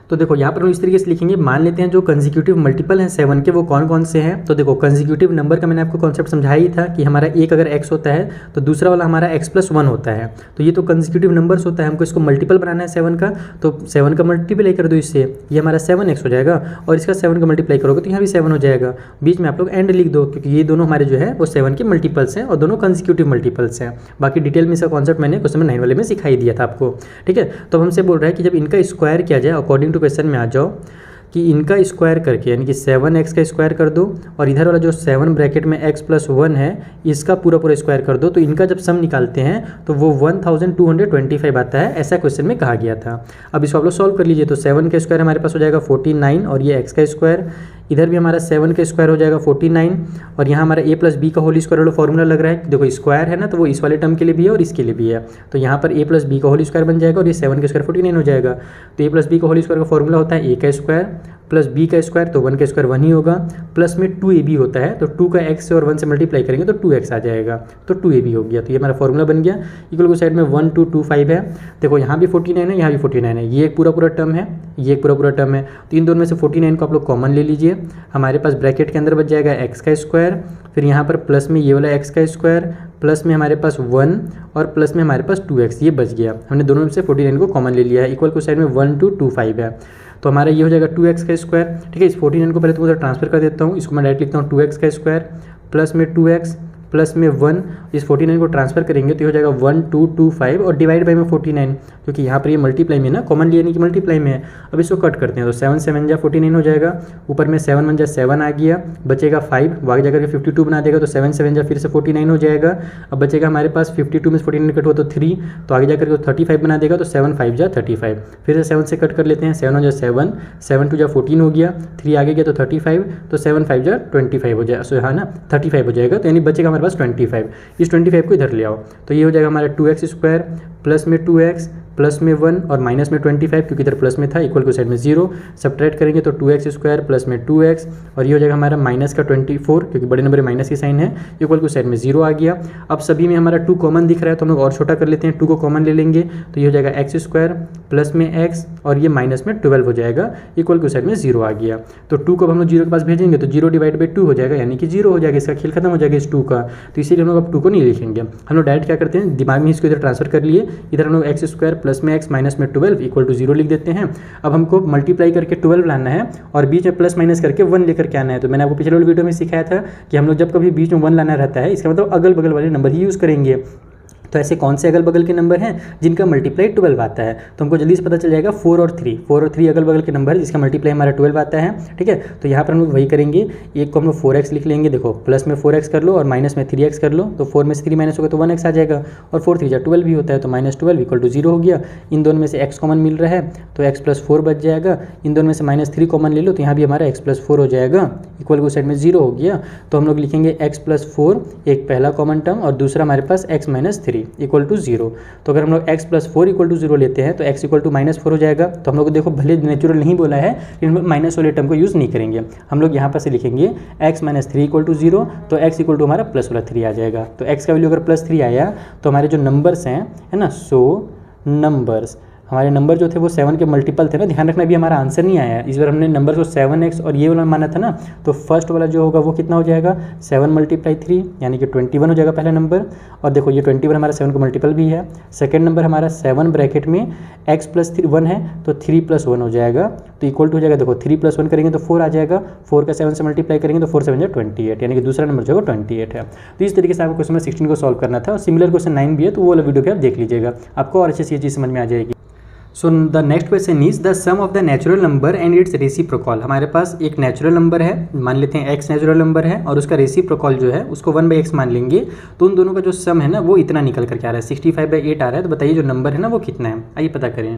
तो देखो यहाँ पर हम इस तरीके से लिखेंगे, मान लेते हैं जो कंसेक्यूटिव मल्टीपल हैं 7 के वो कौन कौन से हैं। तो देखो कंसेक्यूटिव नंबर का मैंने आपको कॉन्सेप्ट समझाया ही था कि हमारा एक अगर x होता है तो दूसरा वाला हमारा x प्लस 1 होता है, तो ये तो कंसेक्यूटिव नंबर्स होता है। हमको इसको मल्टीपल बनाना है 7 का, तो 7 का मल्टीप्लाई कर दो इससे, ये हमारा 7x हो जाएगा, और इसका 7 का मल्टीप्लाई करोगे तो यहाँ भी 7 हो जाएगा। बीच में आप लोग एंड लिख दो, क्योंकि ये दोनों हमारे जो है वो 7 के मल्टीपल्स हैं और दोनों कंसेक्यूटिव मल्टीपल्स हैं। बाकी डिटेल में इसका कॉन्सेप्ट मैंने क्वेश्चन नंबर 9 वाले में सिखाई दिया था आपको, ठीक है। तो हमसे बोल रहा है कि जब इनका स्क्वायर किया जाए, अकॉर्डिंग टू क्वेश्चन में आ जाओ कि इनका स्क्वायर करके, यानी कि 7x का स्क्वायर कर दो और इधर वाला जो 7 ब्रैकेट में x प्लस 1 है इसका पूरा स्क्वायर कर दो, तो इनका जब सम निकालते हैं तो वो 1225 आता है, ऐसा क्वेश्चन में कहा गया था। अब इसको आप लोग सॉल्व कर लीजिए। तो 7 का स्क्वायर हमारे पास हो जाएगा 49 और ये x का स्क्वायर, इधर भी हमारा 7 का स्क्वायर हो जाएगा 49, और यहाँ हमारा a प्लस बी का होल स्क्वायर वाला फॉर्मूला लग रहा है। देखो स्क्वायर है ना, तो वो इस वाले टर्म के लिए भी है और इसके लिए भी है, तो यहाँ पर a प्लस बी का होल स्क्वायर बन जाएगा और ये 7 का स्क्वायर 49 हो जाएगा। तो a प्लस बी का होल स्क्वायर का फॉर्मूला होता है a का स्क्वायर प्लस b का स्क्वायर, तो 1 का स्क्वायर 1 ही होगा, प्लस में 2ab होता है, तो 2 का x से और 1 से मल्टीप्लाई करेंगे तो 2x आ जाएगा, तो 2ab हो गया। तो ये हमारा फॉर्मूला बन गया। इक्वल को साइड में 1225 है, देखो यहाँ भी 49 है, यहाँ भी 49 है, ये एक पूरा टर्म है, ये एक पूरा टर्म है, तो इन दोनों में से 49 को आप लोग कॉमन ले लीजिए। हमारे पास ब्रैकेट के अंदर बच जाएगा x का स्क्वायर, फिर यहाँ पर प्लस में ये वाला x का स्क्वायर, प्लस में हमारे पास 1 और प्लस में हमारे पास 2x, ये बच गया। हमने दोनों में से 49 को कॉमन ले लिया है। इक्वल को साइड में 1225 है, तो हमारा ये हो जाएगा 2x का स्क्वायर, ठीक है। इस 49 को पहले तो उधर ट्रांसफर कर देता हूँ, इसको मैं डायरेक्ट लिखता हूँ 2x का स्क्वायर प्लस में 2x प्लस में 1, इस 49 को ट्रांसफर करेंगे तो ये हो जाएगा 1225 और डिवाइड बाई में 49, क्योंकि यहाँ पर ये मल्टीप्लाई में ना, कॉमन लिया नहीं कि मल्टीप्लाई में है। अब इसको कट करते हैं, तो 7 7 जा 49 हो जाएगा, ऊपर में 7 1 जा 7 आ गया, बचेगा 5, आगे जाकर के 52 बना देगा, तो 7 7 जा फिर से 49 हो जाएगा। अब बचेगा हमारे पास 52 में 49 कट हुआ तो 3, तो आगे जाकर के 35 बना देगा, तो 7 5 जा 35, फिर से 7 से कट कर लेते हैं, 7 1 जा 7, 7 2 जा 14 हो गया, 3 आगे गया तो 35, तो 7 5 जा 25 हो जाएगा, सो हाँ ना 35 हो जाएगा, तो यानी बचेगा हमारे पास 25। इस 25 को इधर ले आओ, तो ये हो जाएगा हमारा 2x स्क्वायर प्लस में 2x प्लस में 1 और माइनस में 25, क्योंकि इधर प्लस में था, इक्वल को साइड में 0, सब्ट्रैक्ट करेंगे तो 2x स्क्वायर प्लस में 2x, और ये हो जाएगा हमारा माइनस का 24, क्योंकि बड़े नंबर में माइनस की साइन है, इक्वल को साइड में 0 आ गया। अब सभी में हमारा 2 कॉमन दिख रहा है, तो हम लोग और छोटा कर लेते हैं, 2 को कॉमन ले लेंगे, तो ये हो जाएगा x स्क्वायर प्लस में x और ये माइनस में 12 हो जाएगा, इक्वल को साइड में 0 आ गया। तो 2 को हम लोग 0 के पास भेजेंगे तो 0 डिवाइड बाई 2 हो जाएगा, यानी कि 0 हो जाएगा, इसका खेल खत्म हो जाएगा इस 2 का, तो इसीलिए हम लोग अब 2 को नहीं लिखेंगे। हम लोग डायरेक्ट क्या करते हैं, दिमाग में इसको इधर ट्रांसफर कर लिए, इधर हम लोग x स्क्वायर प्लस में x माइनस में 12 इक्वल टू 0 लिख देते हैं। अब हमको मल्टीप्लाई करके 12 लाना है और बीच में प्लस माइनस करके 1 लेकर के आना है। तो मैंने आपको पिछले वाले वीडियो में सिखाया था कि हम लोग जब कभी बीच में 1 लाना रहता है, इसका मतलब अगल बगल वाले नंबर ही यूज़ करेंगे। तो ऐसे कौन से अगल बगल के नंबर हैं जिनका मल्टीप्लाई 12 आता है, तो हमको जल्दी से पता चल जाएगा 4 और 3 अगल बगल के नंबर है जिसका मल्टीप्लाई हमारा 12 आता है, ठीक है। तो यहाँ पर हम लोग वही करेंगे, एक को हम लोग 4x लिख लेंगे, देखो प्लस में 4x कर लो और माइनस में 3x कर लो, तो 4 में से 3 माइनस होगा तो 1x आ जाएगा, और 4 3 जा 12 भी होता है, तो -12 इक्वल टू 0 हो गया। इन दोनों में से x कॉमन मिल रहा है तो x प्लस 4 बच जाएगा, इन दोनों में से -3 कॉमन ले लो तो यहाँ भी हमारा x प्लस 4 हो जाएगा, इक्वल को साइड में 0 हो गया। तो हम लोग लिखेंगे x प्लस 4 एक पहला कॉमन टर्म और दूसरा हमारे पास x माइनस 3 इक्वल टू 0। तो अगर हम लोग x प्लस 4 इक्वल टू 0 लेते हैं तो x इक्वल टू -4 हो जाएगा। तो हम लोग देखो भले नेचुरल नहीं बोला है लेकिन हम लोग माइनस वाले टर्म को यूज़ नहीं करेंगे, हम लोग यहाँ पर से लिखेंगे x माइनस 3 इक्वल टू 0, तो x इक्वल टू हमारा प्लस वाला 3 आ जाएगा। तो x का वैल्यू अगर +3 आया तो हमारे जो नंबर्स हैं, है ना, सो नंबर्स हमारे नंबर जो थे वो 7 के मल्टीपल थे ना, ध्यान रखना अभी हमारा आंसर नहीं आया है। इस बार हमने नंबर को 7x और ये वाला माना था ना, तो फर्स्ट वाला जो होगा वो कितना हो जाएगा 7 × 3 यानी कि 21 हो जाएगा पहला नंबर। और देखो ये 21 हमारा 7 का मल्टीपल भी है। सेकंड नंबर हमारा 7 ब्रैकेट में x + 1 है तो 3 + 1 हो जाएगा, तो इक्वल टू हो जाएगा, देखो 3 + 1 करेंगे तो 4 आ जाएगा, 4 का 7 से मल्टीप्लाई करेंगे तो 4 7 जा 28, यानी कि दूसरा नंबर जो है 28 है। तो इस तरीके से आपको क्वेश्चन नंबर 16 को सॉल्व करना था। और सिमिलर क्वेश्चन 9 भी है, तो वो वाला वीडियो भी आप देख लीजिएगा, आपको और अच्छे से ये चीज़ समझ में आ जाएगी। So the next question is the sum of the natural number and its reciprocal. हमारे पास एक नेचुरल नंबर है, मान लेते हैं x नेचुरल नंबर है, और उसका रेसिप्रोकल जो है उसको 1/x मान लेंगे, तो उन दोनों का जो सम है ना वो इतना निकल करके आ रहा है, 65/8 आ रहा है। तो बताइए जो नंबर है ना वो कितना है, आइए पता करें।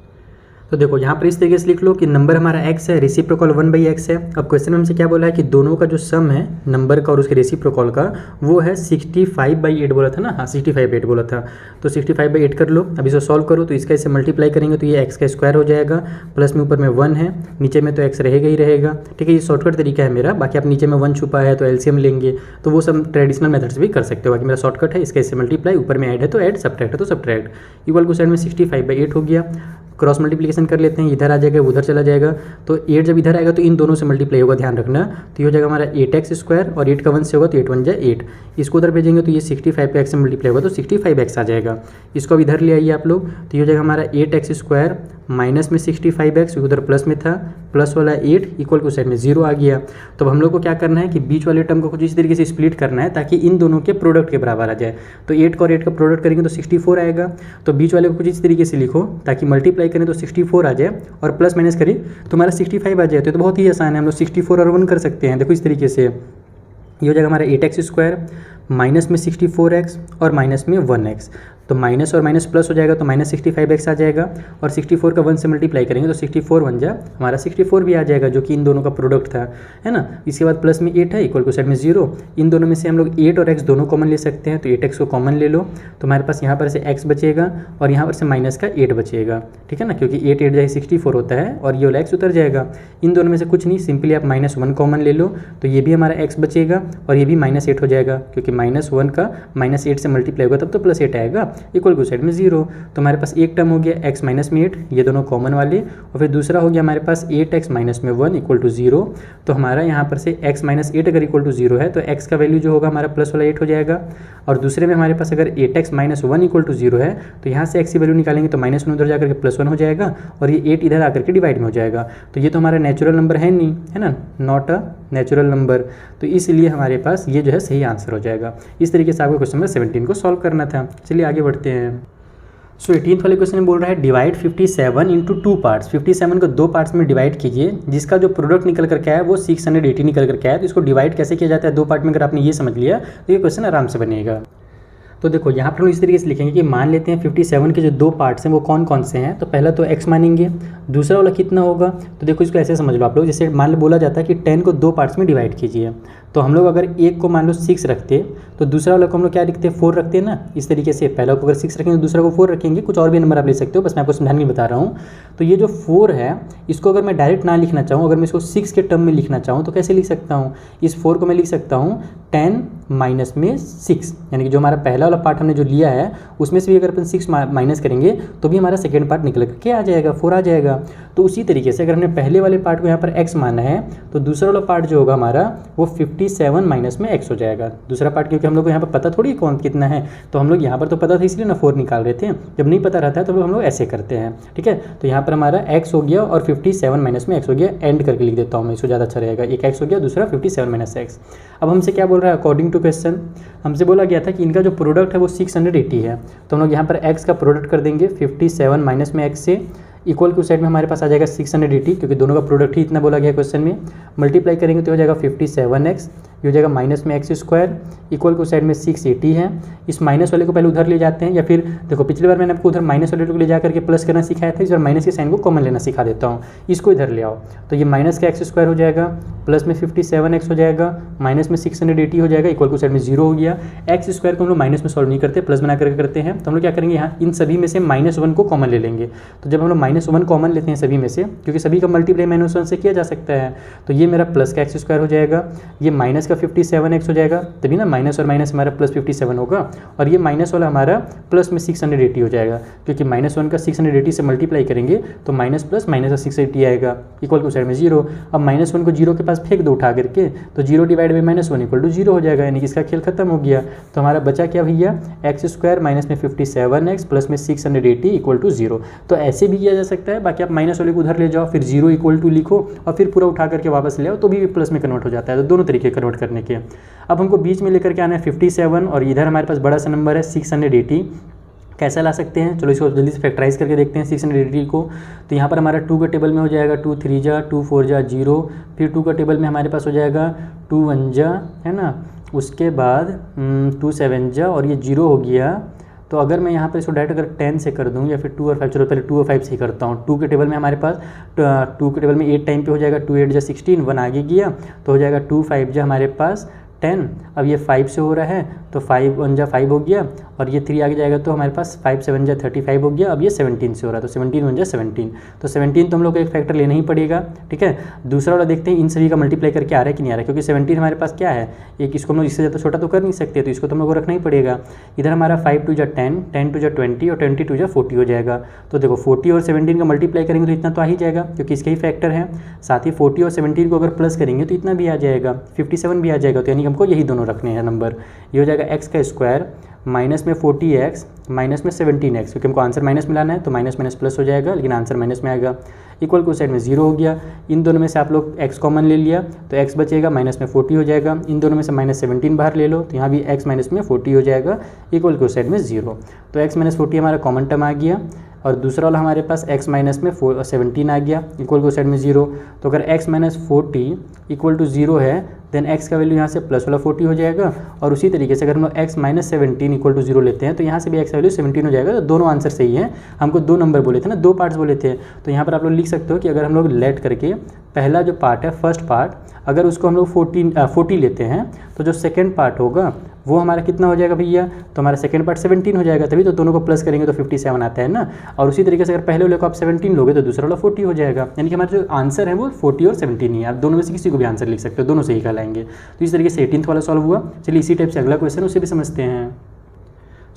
तो देखो यहाँ पर इस तरीके से लिख लो कि नंबर हमारा x है, रेसिप्रोकल 1/x है। अब क्वेश्चन में हमसे क्या बोला है कि दोनों का जो सम है नंबर का और उसके रेसिप्रोकल का वो है 65/8 बोला था ना, हाँ 65/8 बोला था। तो 65/8 कर लो, अब इसे सॉल्व करो तो इसका इससे मल्टीप्लाई करेंगे तो ये x का स्क्वायर हो जाएगा, प्लस में ऊपर में 1 है, नीचे में तो x रहेगा ही रहेगा, ठीक है। ये शॉर्टकट तरीका है मेरा, बाकी आप नीचे में 1 छुपा है तो एलसीएम लेंगे, तो वो सब ट्रेडिशनल मेथड से भी कर सकते हो। बाकी मेरा शॉर्टकट है, इसका इससे मल्टीप्लाई, ऊपर में ऐड है तो ऐड, सब्ट्रैक्ट है तो सब्ट्रैक्ट। इक्वल को साइड में 65/8 हो गया, क्रॉस मल्टीप्लिकेशन कर लेते हैं, इधर आ जाएगा उधर चला जाएगा, तो 8 जब इधर आएगा तो इन दोनों से मल्टीप्लाई होगा, ध्यान रखना। तो ये हो जाएगा हमारा 8x² और 8 का 1 से होगा तो 8 1 जा 8, इसको उधर भेजेंगे तो ये 65 पे x से मल्टीप्लाई होगा तो 65x आ जाएगा। इसको अब इधर ले आइए आप लोग, तो ये हो जाएगा हमारा 8x² माइनस में 65x, उधर प्लस में था, प्लस वाला 8 इक्वल टू साइड में 0 आ गया। तो अब हम लोग को क्या करना है कि बीच वाले टर्म को कुछ इस तरीके से स्प्लिट करना है ताकि इन दोनों के प्रोडक्ट के बराबर आ जाए। तो 8 का और 8 का प्रोडक्ट करेंगे तो 64 आएगा, तो बीच वाले को कुछ इस तरीके से लिखो ताकि मल्टीप्लाई करें तो 64 आ जाए और प्लस माइनस करें तो हमारा 65 आ जाए। तो बहुत ही आसान है, हम लोग 64 और 1 कर सकते हैं। देखो इस तरीके से ये हो जाएगा हमारा 8x² माइनस में 64x और माइनस में 1x, तो माइनस और माइनस प्लस हो जाएगा तो माइनस 65x आ जाएगा, और 64 का 1 से मल्टीप्लाई करेंगे तो 64 1 जा हमारा 64 भी आ जाएगा, जो कि इन दोनों का प्रोडक्ट था, है ना। इसके बाद प्लस में 8 है, इक्वल टू साइड में 0, इन दोनों में से हम लोग 8 और x दोनों कॉमन ले सकते हैं, तो 8x को कॉमन ले लो, तो हमारे पास यहाँ पर से x बचेगा और यहाँ पर से माइनस का 8 बचेगा, ठीक है ना, क्योंकि 8 8 जाए 64 होता है और ये वाला x उतर जाएगा। इन दोनों में से कुछ नहीं, सिंपली आप -1 कॉमन ले लो, तो ये भी हमारा x बचेगा और ये भी -8 हो जाएगा, क्योंकि -1 का -8 से मल्टीप्लाई होगा तब तो +8 आएगा, इक्वल टू साइड में 0। तो हमारे पास एक टर्म हो गया x माइनस में 8, ये दोनों कॉमन वाले, और फिर दूसरा हो गया हमारे पास 8x माइनस में 1 इक्वल टू 0। तो हमारा यहाँ पर से x माइनस 8 अगर इक्वल टू 0 है तो x का वैल्यू जो होगा हमारा प्लस वाला 8 हो जाएगा, और दूसरे में हमारे पास अगर 8x माइनस 1 इक्वल टू 0 है तो यहाँ से x की वैल्यू निकालेंगे तो -1 उधर जाकर के +1 हो जाएगा, और ये 8 इधर आकर के डिवाइड में हो जाएगा। तो ये तो हमारा नेचुरल नंबर है नहीं, है ना, नॉट अ नेचुरल नंबर, तो इसलिए हमारे पास ये जो है सही आंसर हो जाएगा। इस तरीके से आपको क्वेश्चन नंबर 17 को सॉल्व करना था। चलिए आगे बढ़ते हैं। सो 18th वाले क्वेश्चन में बोल रहा है डिवाइड 57 इंटू 2 पार्ट्स, 57 को 2 पार्ट्स में डिवाइड कीजिए, जिसका जो प्रोडक्ट निकल करके आया वो 680 निकल करके आया। तो इसको डिवाइड कैसे किया जाता है 2 पार्ट में, अगर आपने ये समझ लिया तो ये क्वेश्चन आराम से बनेगा। तो देखो यहाँ पर हम इस तरीके से लिखेंगे कि मान लेते हैं 57 के जो 2 पार्ट्स हैं वो कौन कौन से हैं। तो पहला तो x मानेंगे, दूसरा वाला कितना होगा, तो देखो इसको ऐसे समझ लो आप लोग, जैसे मान लो बोला जाता है कि 10 को 2 पार्ट्स में डिवाइड कीजिए, तो हम लोग अगर एक को मान लो 6 रखते तो दूसरा वाला को हम लोग क्या लिखते हैं 4 रखते हैं ना, इस तरीके से पहला को अगर 6 रखेंगे तो दूसरा को 4 रखेंगे, कुछ और भी नंबर आप ले सकते हो, बस मैं आपको समझाने के लिए बता रहा हूँ। तो ये जो 4 है इसको अगर मैं डायरेक्ट ना लिखना चाहूँ, अगर मैं इसको 6 के टर्म में लिखना चाहूँ तो कैसे लिख सकता हूँ, इस 4 को मैं लिख सकता हूँ 10 माइनस में 6, यानी कि जो हमारा पहला वाला पार्ट हमने जो लिया है उसमें से भी अगर अपन 6 माइनस करेंगे तो भी हमारा सेकेंड पार्ट निकल करके आ जाएगा, 4 आ जाएगा। तो उसी तरीके से अगर हमने पहले वाले पार्ट को यहाँ पर x माना है तो दूसरा वाला पार्ट जो होगा हमारा वो 57 माइनस में x हो जाएगा। दूसरा पार्ट क्योंकि हम लोग को यहाँ पर पता थोड़ी कौन कितना है, तो हम लोग यहाँ पर तो पता था इसलिए ना 4 निकाल रहे थे, जब नहीं पता रहता है तो हम लोग ऐसे करते हैं, ठीक है। तो यहाँ पर हमारा x हो गया और 57 माइनस में x हो गया, एंड करके लिख देता हूँ मैं, इसको ज़्यादा अच्छा रहेगा, एक x हो गया दूसरा 57 माइनस x। अब हमसे क्या बोल रहा है, अकॉर्डिंग टू क्वेश्चन हमसे बोला गया था कि इनका जो प्रोडक्ट है वो 680 है, तो हम लोग यहाँ पर x का प्रोडक्ट कर देंगे 57 माइनस में x से, इक्वल टू साइड में हमारे पास आ जाएगा 680, क्योंकि दोनों का प्रोडक्ट ही इतना बोला गया क्वेश्चन में, मल्टीप्लाई करेंगे तो हो जाएगा 57x, ये हो जाएगा माइनस में x² इक्वल टू साइड में 680 है। इस माइनस वाले को पहले उधर ले जाते हैं, या फिर देखो पिछली बार मैंने आपको उधर माइनस वाले को ले जा करके प्लस करना सिखाया था, इस बार माइनस के साइन को कॉमन लेना सिखा देता हूँ। इसको इधर ले आओ तो ये माइनस का x² हो जाएगा, प्लस में 57x हो जाएगा, माइनस में 680 हो जाएगा, इक्वल टू साइड में 0 हो गया। x² को हम लोग माइनस में सॉल्व नहीं करते, प्लस बना करके करते हैं, तो हम लोग क्या करेंगे यहाँ इन सभी में से -1 को कॉमन ले लेंगे। तो जब हम लोग -1 कॉमन लेते हैं सभी में से, क्योंकि सभी का मल्टीप्लाई -1 से किया जा सकता है। तो ये मेरा प्लस का एक्स स्क्वायर हो जाएगा, ये माइनस का 57x हो जाएगा, तभी ना माइनस और माइनस हमारा प्लस 57 होगा, और ये माइनस वाला हमारा प्लस में 680 हो जाएगा, क्योंकि -1 का 680 से मल्टीप्लाई करेंगे तो माइनस प्लस माइनस का 680 आएगा, इक्वल टू साइड में 0। अब -1 को 0 के पास फेंक दो उठा करके, तो 0 डिवाइड बाई -1 इक्वल टू 0 हो जाएगा, यानी कि इसका खेल खत्म हो गया। तो हमारा बचा क्या भैया, एक्स स्क्वायर माइनस में 57x प्लस में 680 इक्वल टू 0। तो ऐसे भी किया जा सकता है, बाकी आप माइनस वाले को उधर ले जाओ, फिर 0 इक्वल टू लिखो और फिर पूरा उठा करके वापस ले आओ, तो भी प्लस में कन्वर्ट हो जाता है। तो दोनों तरीके कन्वर्ट करने के। अब हमको बीच में लेकर के आना है 57, और इधर हमारे पास बड़ा सा नंबर है 680। कैसे ला सकते हैं, चलो इसको जल्दी से फैक्टराइज करके देखते हैं 680 को। तो यहाँ पर हमारा 2 का टेबल में हो जाएगा 2 3 जा 2 4 जा 0, फिर 2 का टेबल में हमारे पास हो जाएगा 2 1 जा, है ना, उसके बाद 2 7 जा, और ये 0 हो गया। तो अगर मैं यहाँ पर इसको डायरेक्ट अगर 10 से कर दूँ या फिर 2 और 5, चलो पहले 2 और 5 से ही करता हूँ। 2 के टेबल में हमारे पास 2 के टेबल में 8 टाइम पे हो जाएगा 2 8 जा 16, 1 आगे गया तो हो जाएगा 2 5 जा हमारे पास 10। अब ये 5 से हो रहा है तो 5 1 जा 5 हो गया, और ये 3 आगे जाएगा तो हमारे पास 5 7 जा 35 हो गया। अब ये 17 से हो रहा है तो 17 1 जा 17, तो 17 तो हम लोग को एक फैक्टर लेना ही पड़ेगा, ठीक है। दूसरा वाला देखते हैं इन सभी का मल्टीप्लाई करके आ रहा है कि नहीं आ रहा है, क्योंकि 17 हमारे पास क्या है, एक इसको हम लोग इससे ज़्यादा छोटा तो कर नहीं सकते, तो इसको तो हम लोग को रखना ही पड़ेगा। इधर हमारा 5 2 जा 10, 10 2 जा 20 और 20 2 जा 40 हो जाएगा। तो देखो 40 और 17 का मल्टीप्लाई करेंगे तो इतना तो आ ही जाएगा, क्योंकि इसके ही फैक्टर है। साथ ही 40 और 17 को अगर प्लस करेंगे तो इतना भी आ जाएगा, 57 भी आ जाएगा। तो यानी हमको यही दोनों रखने हैं नंबर। ये हो जाएगा एक्स का स्क्वायर माइनस में 40x माइनस में 17x, क्योंकि हमको आंसर माइनस मिलाना है तो माइनस माइनस प्लस हो जाएगा, लेकिन आंसर माइनस में आएगा। इक्वल को साइड में 0 हो गया। इन दोनों में से आप लोग x कॉमन ले लिया तो x बचेगा, माइनस में 40 हो जाएगा। इन दोनों में से माइनस 17 बाहर ले लो तो यहाँ भी x माइनस में 40 हो जाएगा, इक्वल को साइड में 0। तो x माइनस 40 हमारा कॉमन टर्म आ गया, और दूसरा वाला हमारे पास x माइनस में 17 आ गया, इक्वल को साइड में 0। तो अगर x माइनस 40 इक्वल टू 0 है देन x का वैल्यू यहाँ से प्लस वाला 40 हो जाएगा, और उसी तरीके से अगर हम लोग x माइनस 17 इक्वल टू 0 लेते हैं तो यहाँ से भी x का वैल्यू 17 हो जाएगा। तो दोनों आंसर सही है। हमको 2 नंबर बोले थे ना, 2 पार्ट्स बोले थे, तो यहाँ पर आप लोग लिख सकते हो कि अगर हम लोग लेट करके पहला जो पार्ट है फर्स्ट पार्ट, अगर उसको हम लोग 40 लेते हैं तो जो सेकेंड पार्ट होगा वो हमारा कितना हो जाएगा भैया, तो हमारा सेकंड पार्ट 17 हो जाएगा, तभी तो दोनों को प्लस करेंगे तो 57 आता है ना। और उसी तरीके से अगर पहले वाले को आप 17 लोगे तो दूसरा वाला 40 हो जाएगा, यानी कि हमारा जो आंसर है वो 40 और 17 ही है। आप दोनों में से किसी को भी आंसर लिख सकते हो, दोनों सही कहलाएंगे। तो इस तरीके से 18th वाला सॉल्व हुआ। चलिए इसी टाइप से अगला क्वेश्चन उसे भी समझते हैं।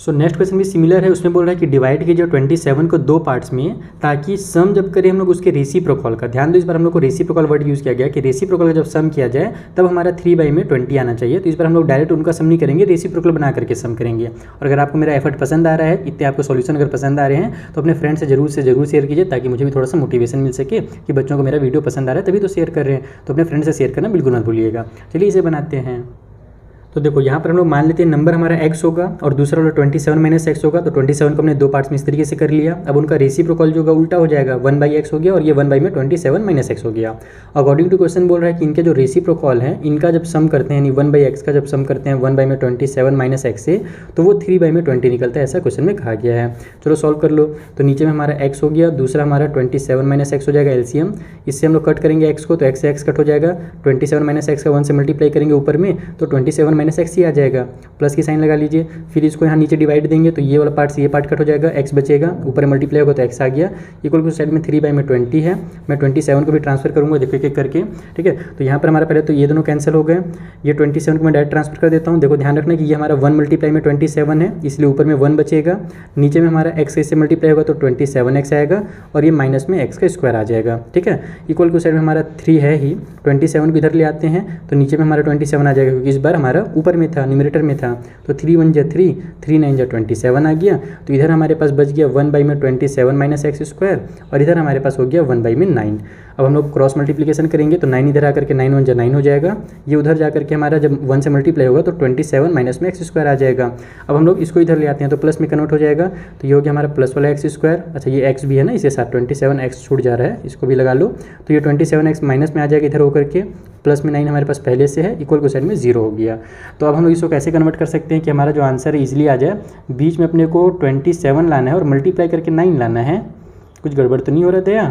सो नेक्स्ट क्वेश्चन भी सिमिलर है, उसमें बोल रहा है कि डिवाइड कीजिए 27 को 2 पार्ट्स में, ताकि सम जब करें हम लोग उसके रेसिप्रोकल का। ध्यान दो, इस बार हम लोग को रेसिप्रोकल वर्ड यूज़ किया गया कि रेसिप्रोकल का जब सम किया जाए तब हमारा 3 में 20 आना चाहिए। तो इस बार हम लोग डायरेक्ट उनका सम नहीं करेंगे, रेसिप्रोकल बना करके सम करेंगे। और अगर आपको मेरा एफर्ट पसंद आ रहा है, इतने आपको सॉल्यूशन अगर पसंद आ रहे हैं तो अपने फ्रेंड से जरूर शेयर कीजिए, ताकि मुझे भी थोड़ा सा मोटिवेशन मिल सके कि बच्चों को मेरा वीडियो पसंद आ रहा है तभी तो शेयर कर रहे हैं। तो अपने फ्रेंड से शेयर करना बिल्कुल मत भूलिएगा। चलिए इसे बनाते हैं। तो देखो यहाँ पर हम लोग मान लेते हैं नंबर हमारा x होगा और दूसरा वाला 27 माइनस x होगा। तो 27 को हमने 2 पार्ट्स में इस तरीके से कर लिया। अब उनका रेसिप्रोकल जो होगा उल्टा हो जाएगा, 1/x हो गया और ये 1 में 27 माइनस x हो गया। अकॉर्डिंग टू क्वेश्चन बोल रहा है कि इनके जो रेसिप्रोकल है इनका जब सम करते हैं, यानी 1/x का जब सम करते हैं 1 में 27 माइनस x से, तो वो 3 में 20 निकलता है, ऐसा क्वेश्चन में कहा गया है। चलो सॉल्व कर लो। तो नीचे में हमारा x हो गया, दूसरा हमारा 27 माइनस x हो जाएगा एलसीएम। इससे हम लोग कट करेंगे x को, तो x से x कट हो जाएगा। 27 माइनस x का 1 से मल्टीप्लाई करेंगे ऊपर में तो 27 माइनस x ही आ जाएगा, प्लस की साइन लगा लीजिए। फिर इसको यहाँ नीचे डिवाइड देंगे तो ये वाला पार्ट से ये पार्ट कट हो जाएगा, x बचेगा, ऊपर मल्टीप्लाई होगा तो x आ गया। इक्वल टू साइड में 3 में 20 है। मैं 27 को भी ट्रांसफर करूँगा, देखो एक एक करके, ठीक है। तो यहाँ पर हमारा पहले तो ये दोनों कैंसिल हो गए। ये 27 को मैं डायरेक्ट ट्रांसफर कर देता हूँ। देखो ध्यान रखना कि ये हमारा 1 मल्टीप्लाई में 27 है, इसलिए ऊपर में 1 बचेगा। नीचे में हमारा x से मल्टीप्लाई होगा तो 27x आएगा और ये माइनस में x का स्क्वायर आ जाएगा, ठीक है। इक्वल टू साइड में हमारा 3 है ही, 27 को इधर ले आते हैं तो नीचे में हमारा 27 आ जाएगा, क्योंकि इस बार हमारा ऊपर में था, न्यूमरेटर में था। तो 3 1 जा 3, 3 9 जा 27 आ गया। तो इधर हमारे पास बच गया 1 में 27 माइनस एक्स स्क्वायर, और इधर हमारे पास हो गया 1 में 9। अब हम लोग क्रॉस मल्टीप्लिकेशन करेंगे तो 9 इधर आकर के 9 1 जा 9 हो जाएगा। ये उधर जाकर के हमारा जब 1 से मल्टीप्लाई होगा तो 27 माइनस में एक्स स्क्वायर आ जाएगा। अब हम लोग इसको इधर ले आते हैं तो प्लस में कन्वर्ट हो जाएगा। तो ये हो गया हमारा प्लस वाला एक्स स्क्वायर। अच्छा ये एक्स भी है ना, इसे साथ 27x छूट जा रहा है, इसको भी लगा लो। तो ये 27x माइनस में आ जाएगा इधर होकर के, प्लस में 9 हमारे पास पहले से है, इक्वल को साइड में 0 हो गया। तो अब हम लोग इसको कैसे कन्वर्ट कर सकते हैं कि हमारा जो आंसर है इजीली आ जाए। बीच में अपने को 27 लाना है और मल्टीप्लाई करके 9 लाना है, कुछ गड़बड़ तो नहीं हो रहा दया?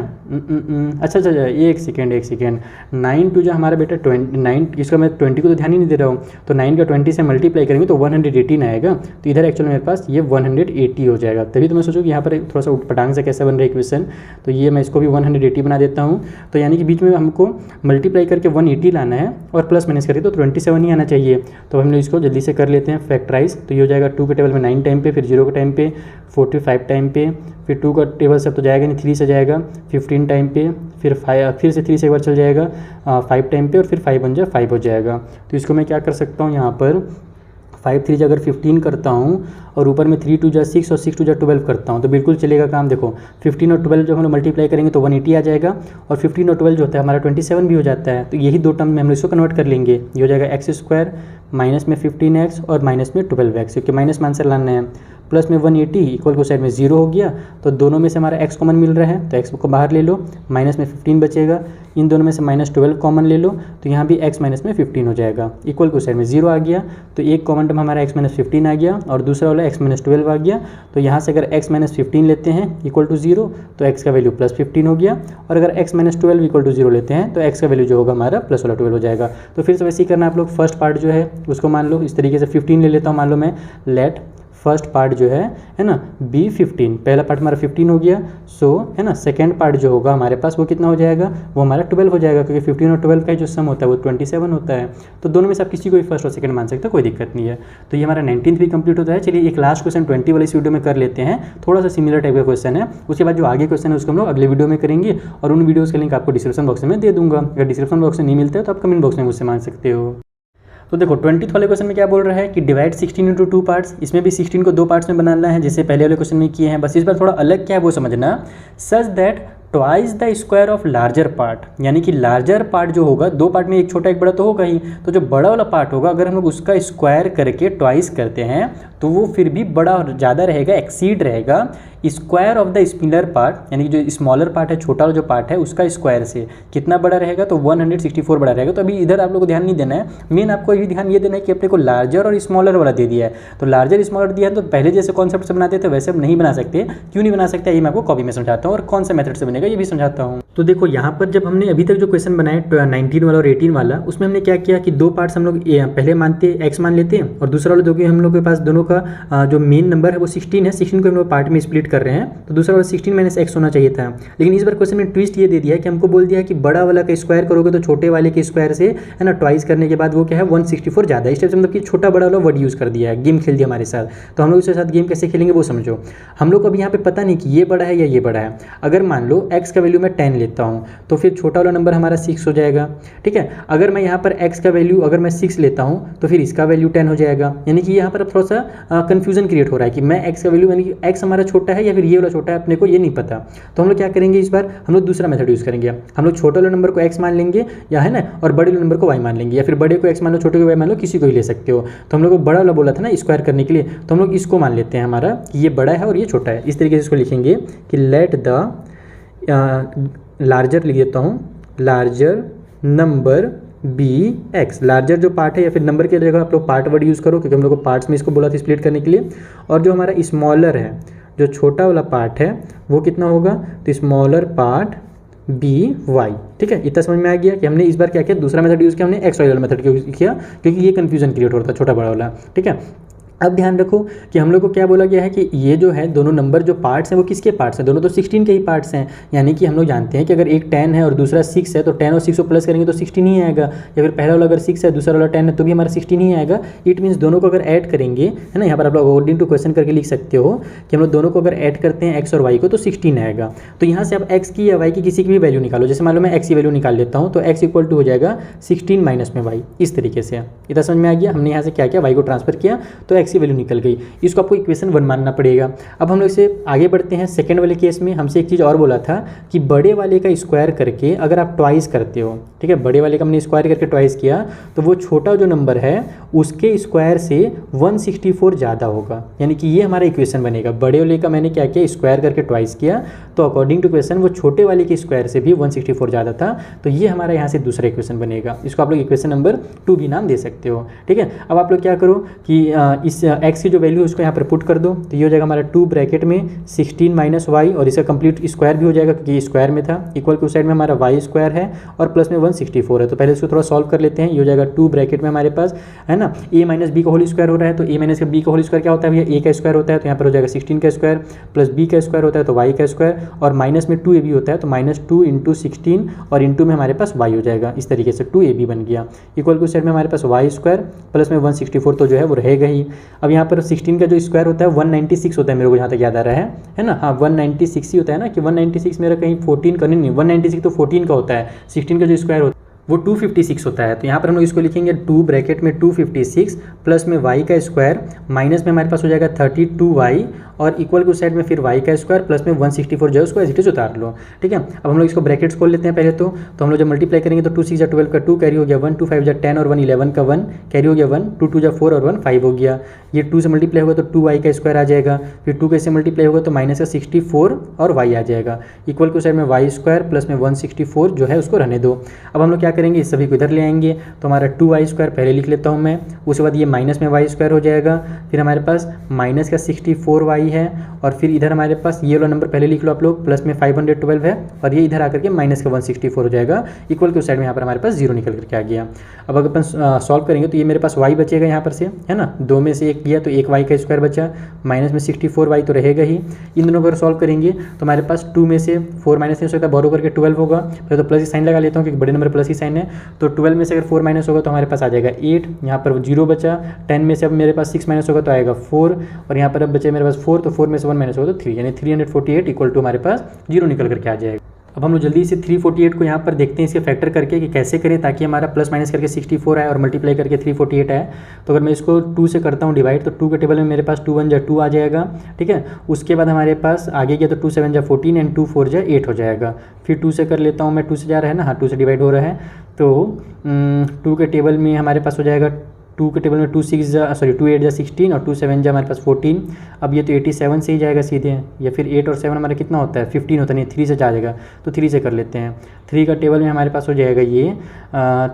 अच्छा, एक सेकेंड 9 टू जो हमारा बेटा 9, इसका मैं 20 को तो ध्यान ही नहीं दे रहा हूँ, तो 9 का 20 से मल्टीप्लाई करेंगे तो 118 आएगा। तो इधर एक्चुअली मेरे पास ये 180 हो जाएगा। तभी तो मैं सोचूँ कि यहाँ पर थोड़ा सा उटपटांग से कैसे बन रहा है इक्वेशन। तो ये मैं इसको भी 180 बना देता हूँ। तो यानी कि बीच में हमको मल्टीप्लाई करके 180 लाना है और प्लस माइनस करके तो 27 ही आना चाहिए। तो हम लोग इसको जल्दी से कर लेते हैं फैक्टराइज। तो ये हो जाएगा 2 के टेबल में 9 टाइम पे, फिर 0 के टाइम पे 45 टाइम पे, फिर 2 का टेबल सब तो जाएगा नहीं, 3 से जाएगा 15 टाइम पे, फिर 5, फिर से 3 से एक बार चल जाएगा 5 टाइम पे, और फिर 5 बन जाए 5 हो जाएगा। तो इसको मैं क्या कर सकता हूँ, यहाँ पर 5 3 अगर 15 करता हूँ और ऊपर में 3 2 6 और 6 2 12 करता हूँ तो बिल्कुल चलेगा काम। देखो 15 और 12 जब हम लोग मल्टीप्लाई करेंगे तो 180 आ जाएगा, और 15 और 12 जो होता है हमारा 27 भी हो जाता है। तो यही दो टर्म में हम लोग इसको कन्वर्ट कर लेंगे। ये हो जाएगा x² माइनस में 15x और माइनस में 12x, क्योंकि माइनस में आंसर लाना है, प्लस में 180 इक्वल को साइड में 0 हो गया। तो दोनों में से हमारा x कॉमन मिल रहा है तो x को बाहर ले लो, माइनस में 15 बचेगा, इन दोनों में से -12 कॉमन ले लो तो यहाँ भी x माइनस में 15 हो जाएगा, इक्वल को साइड में 0 आ गया। तो एक कॉमन टर्म हमारा x माइनस 15 आ गया और दूसरा वाला x माइनस 12 आ गया। तो यहाँ से अगर x माइनस 15 लेते हैं इक्वल टू 0 तो x का वैल्यू प्लस 15 हो गया, और अगर x माइनस 12 इक्वल टू 0 लेते हैं तो x का वैल्यू जो होगा हमारा प्लस वाला 12 हो जाएगा। तो फिर से वैसे ही करना आप लोग। फर्स्ट पार्ट जो है उसको मान लो इस तरीके से 15 ले लेता हूँ, मान लो मैं लेट फर्स्ट पार्ट जो है ना B15, पहला पार्ट हमारा 15 हो गया। सो है ना सेकेंड पार्ट जो होगा हमारे पास वो कितना हो जाएगा, वो हमारा 12 हो जाएगा, क्योंकि 15 और 12 का जो सम होता है वो 27 होता है। तो दोनों में से आप किसी को भी फर्स्ट और सेकंड मान सकते हो, कोई दिक्कत नहीं है। तो ये हमारा 19th भी कंप्लीट होता है। चलिए एक लास्ट क्वेश्चन 20 वाले इस वीडियो में कर लेते हैं, थोड़ा सा सिमिलर टाइप का क्वेश्चन है। उसके बाद जो आगे क्वेश्चन है उसको हम लोग अगले वीडियो में करेंगे, और उन वीडियोज़ का लिंक आपको डिस्क्रिप्शन बॉक्स में दे दूंगा। अगर डिस्क्रिप्शन बॉक्स में नहीं मिलता है तो आप कमेंट बॉक्स में मुझसे मांग सकते हो। तो देखो 20th वाले क्वेश्चन में क्या बोल रहा है कि डिवाइड 16 इंटू 2 पार्ट्स। इसमें भी 16 को 2 पार्ट्स में बनाना है, जैसे पहले वाले क्वेश्चन में किए हैं, बस इस बार थोड़ा अलग क्या है वो समझना। Such that twice the square of larger part, यानी कि लार्जर पार्ट जो होगा, 2 पार्ट में एक छोटा एक बड़ा तो होगा ही, तो जो बड़ा वाला पार्ट होगा अगर हम लोग उसका स्क्वायर करके ट्वाइस करते हैं तो वो फिर भी बड़ा और ज़्यादा रहेगा, एक्सीड रहेगा square of the smaller part, यानी कि जो स्मॉलर पार्ट है, छोटा जो पार्ट है उसका स्क्वायर से कितना बड़ा रहेगा, तो 164 बड़ा रहेगा। तो अभी इधर आप लोग को ध्यान नहीं देना है, मेन आपको ये ध्यान ये देना है कि अपने को लार्जर और स्मॉलर वाला दे दिया है। तो लार्जर स्मॉलर दिया है तो पहले जैसे कॉन्सेप्ट से बनाते थे वैसे अब नहीं बना सकते। क्यों नहीं बना सकते ये मैं आपको कॉपी में समझाता हूँ, और कौन सा मेथड से बनेगा ये भी समझाता हूँ। तो देखो यहाँ पर जब हमने अभी तक जो क्वेश्चन बनाए 19 वाला और 18 वाला, उसमें हमने क्या किया कि 2 पार्ट्स हम लोग पहले मानते x मान लेते हैं, और दूसरा वाला जो कि हम लोग के पास दोनों का जो मेन नंबर है वो 16 है, 16 को हम लोग पार्ट में स्प्लिट कर रहे हैं, तो दूसरा वाला 16 माइनस x होना चाहिए था। लेकिन इस बार क्वेश्चन में ट्विस्ट ये दे दिया है कि हमको बोल दिया है कि बड़ा वाला का स्क्वायर करोगे तो छोटे वाले के स्क्वायर से है ना ट्वाइस करने के बाद वो क्या है 164 ज़्यादा। इस टाइप से मतलब कि छोटा बड़ा वाला वर्ड यूज़ कर दिया है, गेम खेल दिया हमारे साथ। तो हम लोग इसके साथ गेम कैसे खेलेंगे वो समझो। हम लोग को अभी यहाँ पे पता नहीं कि ये बड़ा है या ये बड़ा है। अगर मान लो x का वैल्यू मैं 10 लेता हूँ तो फिर छोटा वाला नंबर हमारा 6 हो जाएगा, ठीक है। अगर मैं यहाँ पर x का वैल्यू अगर मैं 6 लेता हूँ तो फिर इसका वैल्यू 10 हो जाएगा। यानी कि यहाँ पर थोड़ा सा कन्फ्यूजन क्रिएट हो रहा है कि मैं x का वैल्यू, यानी कि x हमारा छोटा है या फिर ये वाला छोटा है, अपने को ये नहीं पता। तो हम लोग क्या करेंगे, इस बार हम लोग दूसरा मेथड यूज़ करेंगे। हम लोग छोटे वाले नंबर को x मान लेंगे या है ना, और बड़े वाले नंबर को y मान लेंगे, या फिर बड़े को x मान लो छोटे को y मान लो, किसी को ही ले सकते हो। तो हम लोग को बड़ा वाला बोला था ना स्क्वायर करने के लिए, तो हम लोग इसको मान लेते हैं हमारा कि ये बड़ा है और ये छोटा है। इस तरीके से इसको लिखेंगे कि लेट द लार्जर, लिख देता हूँ larger number be x. Larger जो पार्ट है या फिर नंबर की जगह आप लोग पार्ट वर्ड यूज़ करो, क्योंकि हम लोग को पार्ट्स में इसको बोला था स्प्लिट करने के लिए। और जो हमारा स्मॉलर है, जो छोटा वाला पार्ट है वो कितना होगा, तो स्मॉलर पार्ट बी वाई, ठीक है। इतना समझ में आ गया कि हमने इस बार क्या किया, दूसरा मेथड यूज़ किया, हमने एक्स वाई वाला मेथड यूज़ किया, क्योंकि ये कन्फ्यूजन क्रिएट होता है छोटा बड़ा वाला, ठीक है। अब ध्यान रखो कि हम लोग को क्या बोला गया है कि ये जो है दोनों नंबर जो पार्ट्स हैं वो किसके पार्ट्स हैं, दोनों तो 16 के ही पार्ट्स हैं। यानी कि हम लोग जानते हैं कि अगर एक 10 है और दूसरा 6 है तो 10 और 6 को प्लस करेंगे तो 16 ही आएगा, या फिर पहला वाला अगर 6 है दूसरा वाला 10 है तो भी हमारा 16 ही आएगा। इट मीन्स दोनों को अगर ऐड करेंगे, है ना, यहाँ पर आप लोग अकॉर्डिंग टू क्वेश्चन करके लिख सकते हो कि हम लोग दोनों को अगर ऐड करते हैं एक्स और वाई को तो 16 आएगा। तो यहाँ से आप एक्स की या वाई की किसी की भी वैल्यू निकालो। जैसे मान लो मैं एक्स की वैल्यू निकाल लेता हूँ तो एक्स इक्वल टू हो जाएगा 16 माइनस में वाई। इस तरीके से इतना समझ में आ गया। हमने यहाँ से क्या किया, वाई को ट्रांसफर किया तो एक्स की वैल्यू निकल गई। इसको आपको इक्वेशन 1 मानना पड़ेगा। अब हम लोग इसे आगे बढ़ते हैं। सेकंड वाले केस में हमसे एक चीज़ और बोला था कि बड़े वाले का स्क्वायर करके अगर आप ट्वाइस करते हो, ठीक है, बड़े वाले का हमने स्क्वायर करके ट्वाइस किया तो वो छोटा जो नंबर है उसके स्क्वायर से 164 ज़्यादा होगा। यानी कि ये हमारा इक्वेशन बनेगा। बड़े वाले का मैंने क्या किया, स्क्वायर करके ट्वाइस किया तो अकॉर्डिंग टू क्वेश्चन वो छोटे वाले के स्क्वायर से भी 164 ज़्यादा था। तो ये हमारा यहाँ से दूसरा इक्वेशन बनेगा। इसको आप लोग इक्वेशन नंबर 2 भी नाम दे सकते हो, ठीक है। अब आप लोग क्या करो कि इस x की जो वैल्यू है उसको यहाँ पर पुट कर दो, तो ये हो जाएगा हमारा 2 ब्रैकेट में 16 माइनस वाई, और इसका कंप्लीट स्क्वायर भी हो जाएगा क्योंकि ये स्क्वायर में था, इक्वल के उस साइड में हमारा वाई स्क्वायर है और प्लस में 164 है। तो पहले इसको थोड़ा सॉल्व कर लेते हैं। ये हो जाएगा 2 ब्रैकेट में हमारे पास है ना a माइनस बी का होल स्क्वायर हो रहा है, तो a माइनस बी का होल स्क्वायर क्या होता है भैया, a का स्क्वायर होता है, तो यहाँ पर हो जाएगा 16 का स्क्वायर प्लस b का स्क्वायर होता है तो y का स्क्वायर, और माइनस में 2ab होता है तो -2 इंटू 16 और इंटू में हमारे पास y हो जाएगा। इस तरीके से 2ab बन गया। इक्वल के उस साइड में हमारे पास y स्क्वायर प्लस में 164 तो जो है वो रहेगा ही। अब यहाँ पर 16 का जो स्क्वायर होता है 196 होता है, मेरे को जहाँ तक याद आ रहा है ना, हाँ 196 ही होता है ना, कि 196 मेरा कहीं 14 का नहीं 196 तो 14 का होता है, 16 का जो स्क्वायर होता है वो 256 होता है। तो यहाँ पर हम लोग इसको लिखेंगे 2 ब्रैकेट में 256 प्लस में y का स्क्वायर माइनस में हमारे पास हो जाएगा 32y और इक्वल के उस साइड में फिर y का स्क्वायर प्लस में 164 जो है उसको एज इट इज उतार लो। ठीक है, अब हम लोग इसको ब्रैकेट्स खोल लेते हैं पहले तो हम लोग जब मल्टीप्लाई करेंगे तो 2 6 12 का 2 कैरी हो गया 1, 2 5 10 और 1 11 का 1 कैरी हो गया 1, 2 2 4 और 1 5 हो गया। ये 2 से मल्टीप्लाई होगा तो 2y का स्क्वायर आ जाएगा, फिर 2 कैसे मल्टीप्लाई होगा तो माइनस का 64 और y आ जाएगा। इक्वल के उस साइड में y स्क्वायर प्लस में 164 जो है उसको रहने दो। अब हम लोग क्या करेंगे, इस सभी को इधर ले आएंगे, तो हमारा 2y स्क्वायर पहले लिख लेता हूँ मैं, उसके बाद ये माइनस में y स्क्वायर हो जाएगा, फिर हमारे पास माइनस का 64y है, और फिर इधर हमारे पास ये वाला नंबर पहले लिख लो आप लोग, प्लस में 512 है, और ये इधर आकर के माइनस का 164 हो जाएगा। इक्वल के उस साइड में यहाँ पर हमारे पास 0 निकल करके आ गया। अब अगर अपन सॉल्व करेंगे तो ये मेरे पास y बचेगा यहाँ पर से, है ना, 2 में से 1 किया तो 1y का स्क्वायर बचा, माइनस में 64y तो रहेगा ही। इन दोनों को अगर सॉल्व करेंगे तो हमारे पास 2 में से 4 माइनस नहीं हो सकता, बोरो करके 12 होगा, पहले तो प्लस की साइन लगा लेता हूँ क्योंकि बड़े नंबर प्लस की साइन है। तो 12 में से अगर 4 माइनस होगा तो हमारे पास आ जाएगा 8, यहाँ पर 0 बचा। 10 में से अब मेरे पास 6 माइनस होगा तो आएगा 4, और यहाँ पर अब बचे मेरे पास 4, तो 4 में से 1 माइनस होगा तो 3, यानी 348 इक्वल टू हमारे पास 0 निकल करके आ जाएगा। अब हम लोग जल्दी से 348 को यहाँ पर देखते हैं इसके फैक्टर करके कि कैसे करें ताकि हमारा प्लस माइनस करके 64 आए और मल्टीप्लाई करके 348 आए। तो अगर मैं इसको 2 से करता हूँ डिवाइड, तो 2 के टेबल में मेरे पास 2 1 जा 2 आ जाएगा। ठीक है, उसके बाद हमारे पास आगे गया तो 2 7 जा 14 एंड 2 4 जा 8 हो जाएगा। फिर 2 से कर लेता हूँ मैं, 2 से जा रहा है ना, हाँ 2 से डिवाइड हो रहा है, तो 2 के टेबल में हमारे पास हो जाएगा 2 के टेबल में 2 8 जा 16 और 2 7 जा हमारे पास 14। अब ये तो 87 से ही जाएगा सीधे, या फिर 8 और 7 हमारा कितना होता है 15 होता है, नहीं 3 से जा जाएगा, तो 3 से कर लेते हैं। 3 का टेबल में हमारे पास हो जाएगा ये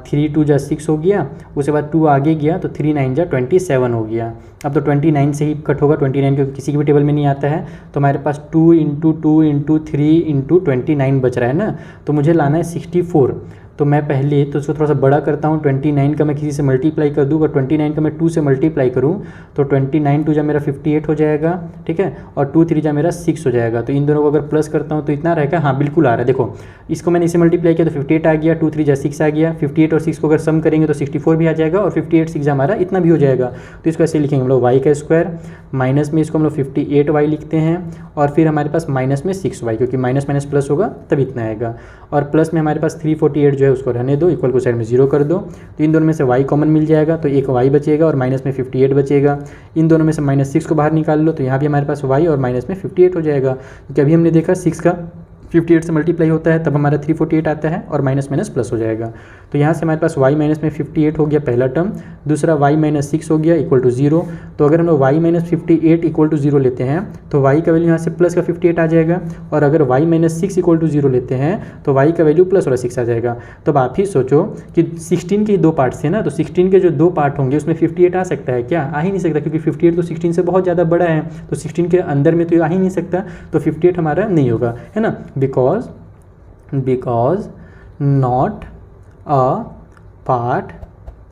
3 2 जा 6 हो गया, उसके बाद 2 आगे गया तो 3 9 जा 27 हो गया। अब तो 29 से ही कट होगा, 29 क्योंकि किसी के भी टेबल में नहीं आता है, तो हमारे पास 2 इंटू 2 इंटू 3 इंटू 29 बच रहा है ना, तो मुझे लाना है 64। तो मैं पहले तो उसको थोड़ा सा बड़ा करता हूँ, 29 का मैं किसी से मल्टीप्लाई कर दूँ, अगर 29 का मैं 2 से मल्टीप्लाई करूँ तो 29 2 जा मेरा 58 हो जाएगा। ठीक है, और 2 3 जा मेरा 6 हो जाएगा। तो इन दोनों को अगर प्लस करता हूँ तो इतना रहेगा, हाँ बिल्कुल आ रहा है। देखो इसको मैंने इसे मल्टीप्लाई किया तो 58 आ गया, 2 3 जा 6 आ गया, 58 और 6 को अगर सम करेंगे तो 64 भी आ जाएगा, और 58 6 हमारा इतना भी हो जाएगा। तो इसको ऐसे लिखेंगे हम लोग y का स्क्वायर, माइनस में इसको हम लोग 58y लिखते हैं, और फिर हमारे पास माइनस में 6y, क्योंकि माइनस माइनस प्लस होगा तब इतना आएगा, और प्लस में हमारे पास 348 जो है उसको रहने दो, इक्वल को साइड में 0 कर दो। तो इन दोनों में से y कॉमन मिल जाएगा, तो एक y बचेगा और माइनस में 58 बचेगा। इन दोनों में से -6 को बाहर निकाल लो, तो यहाँ भी हमारे पास y और माइनस में 58 हो जाएगा, क्योंकि अभी हमने देखा 6 का 58 से मल्टीप्लाई होता है तब हमारा 348 आता है और माइनस माइनस प्लस हो जाएगा। तो यहाँ से हमारे पास y माइनस में 58 हो गया पहला टर्म, दूसरा y माइनस 6 हो गया इक्वल टू 0। तो अगर हम लोग y माइनस 58 इक्वल टू 0 लेते हैं तो y का वैल्यू यहाँ से प्लस का 58 आ जाएगा, और अगर y माइनस 6 इक्वल टू 0 लेते हैं तो y का वैल्यू प्लस वाला 6 आ जाएगा। तो अब आप ही सोचो कि 16 के 2 पार्ट्स हैं ना, तो 16 के जो 2 पार्ट होंगे उसमें 58 आ सकता है क्या? आ ही नहीं सकता, क्योंकि 58 तो 16 से बहुत ज़्यादा बड़ा है, तो 16 के अंदर में तो आ ही नहीं सकता, तो 58 हमारा नहीं होगा, है ना, because not a part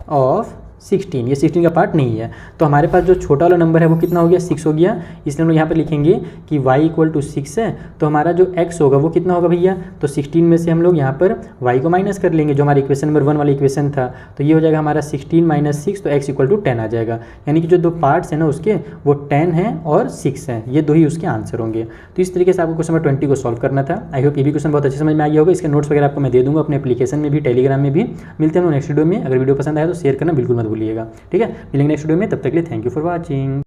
of 16, ये 16 का पार्ट नहीं है। तो हमारे पास जो छोटा वाला नंबर है वो कितना हो गया, 6 हो गया। इसलिए हम लोग यहाँ पर लिखेंगे कि y इक्वल टू 6 है, तो हमारा जो x होगा वो कितना होगा भैया, तो 16 में से हम लोग यहाँ पर y को माइनस कर लेंगे, जो हमारा इक्वेशन नंबर 1 वाला इक्वेशन था, तो ये हो जाएगा हमारा 16 माइनस 6, तो x इक्वल टू 10 आ जाएगा। यानी कि जो 2 पार्ट्स हैं ना उसके, वो 10 हैं और 6 हैं, ये 2 ही उसके आंसर होंगे। तो इस तरीके से आपको क्वेश्चन नंबर 20 को सॉल्व करना था। आई होप ये भी क्वेश्चन बहुत अच्छे समझ में आ गया होगा। इसके नोट्स वगैरह आपको मैं दे दूँगा अपने एप्लीकेशन में भी, टेलीग्राम में भी। मिलते हैं हम नेक्स्ट वीडियो में। अगर वीडियो पसंद आया तो शेयर करना बिल्कुल मत भूलिएगा, ठीक है। मिलेंगे नेक्स्ट वीडियो में, तब तक के लिए थैंक यू फॉर वॉचिंग।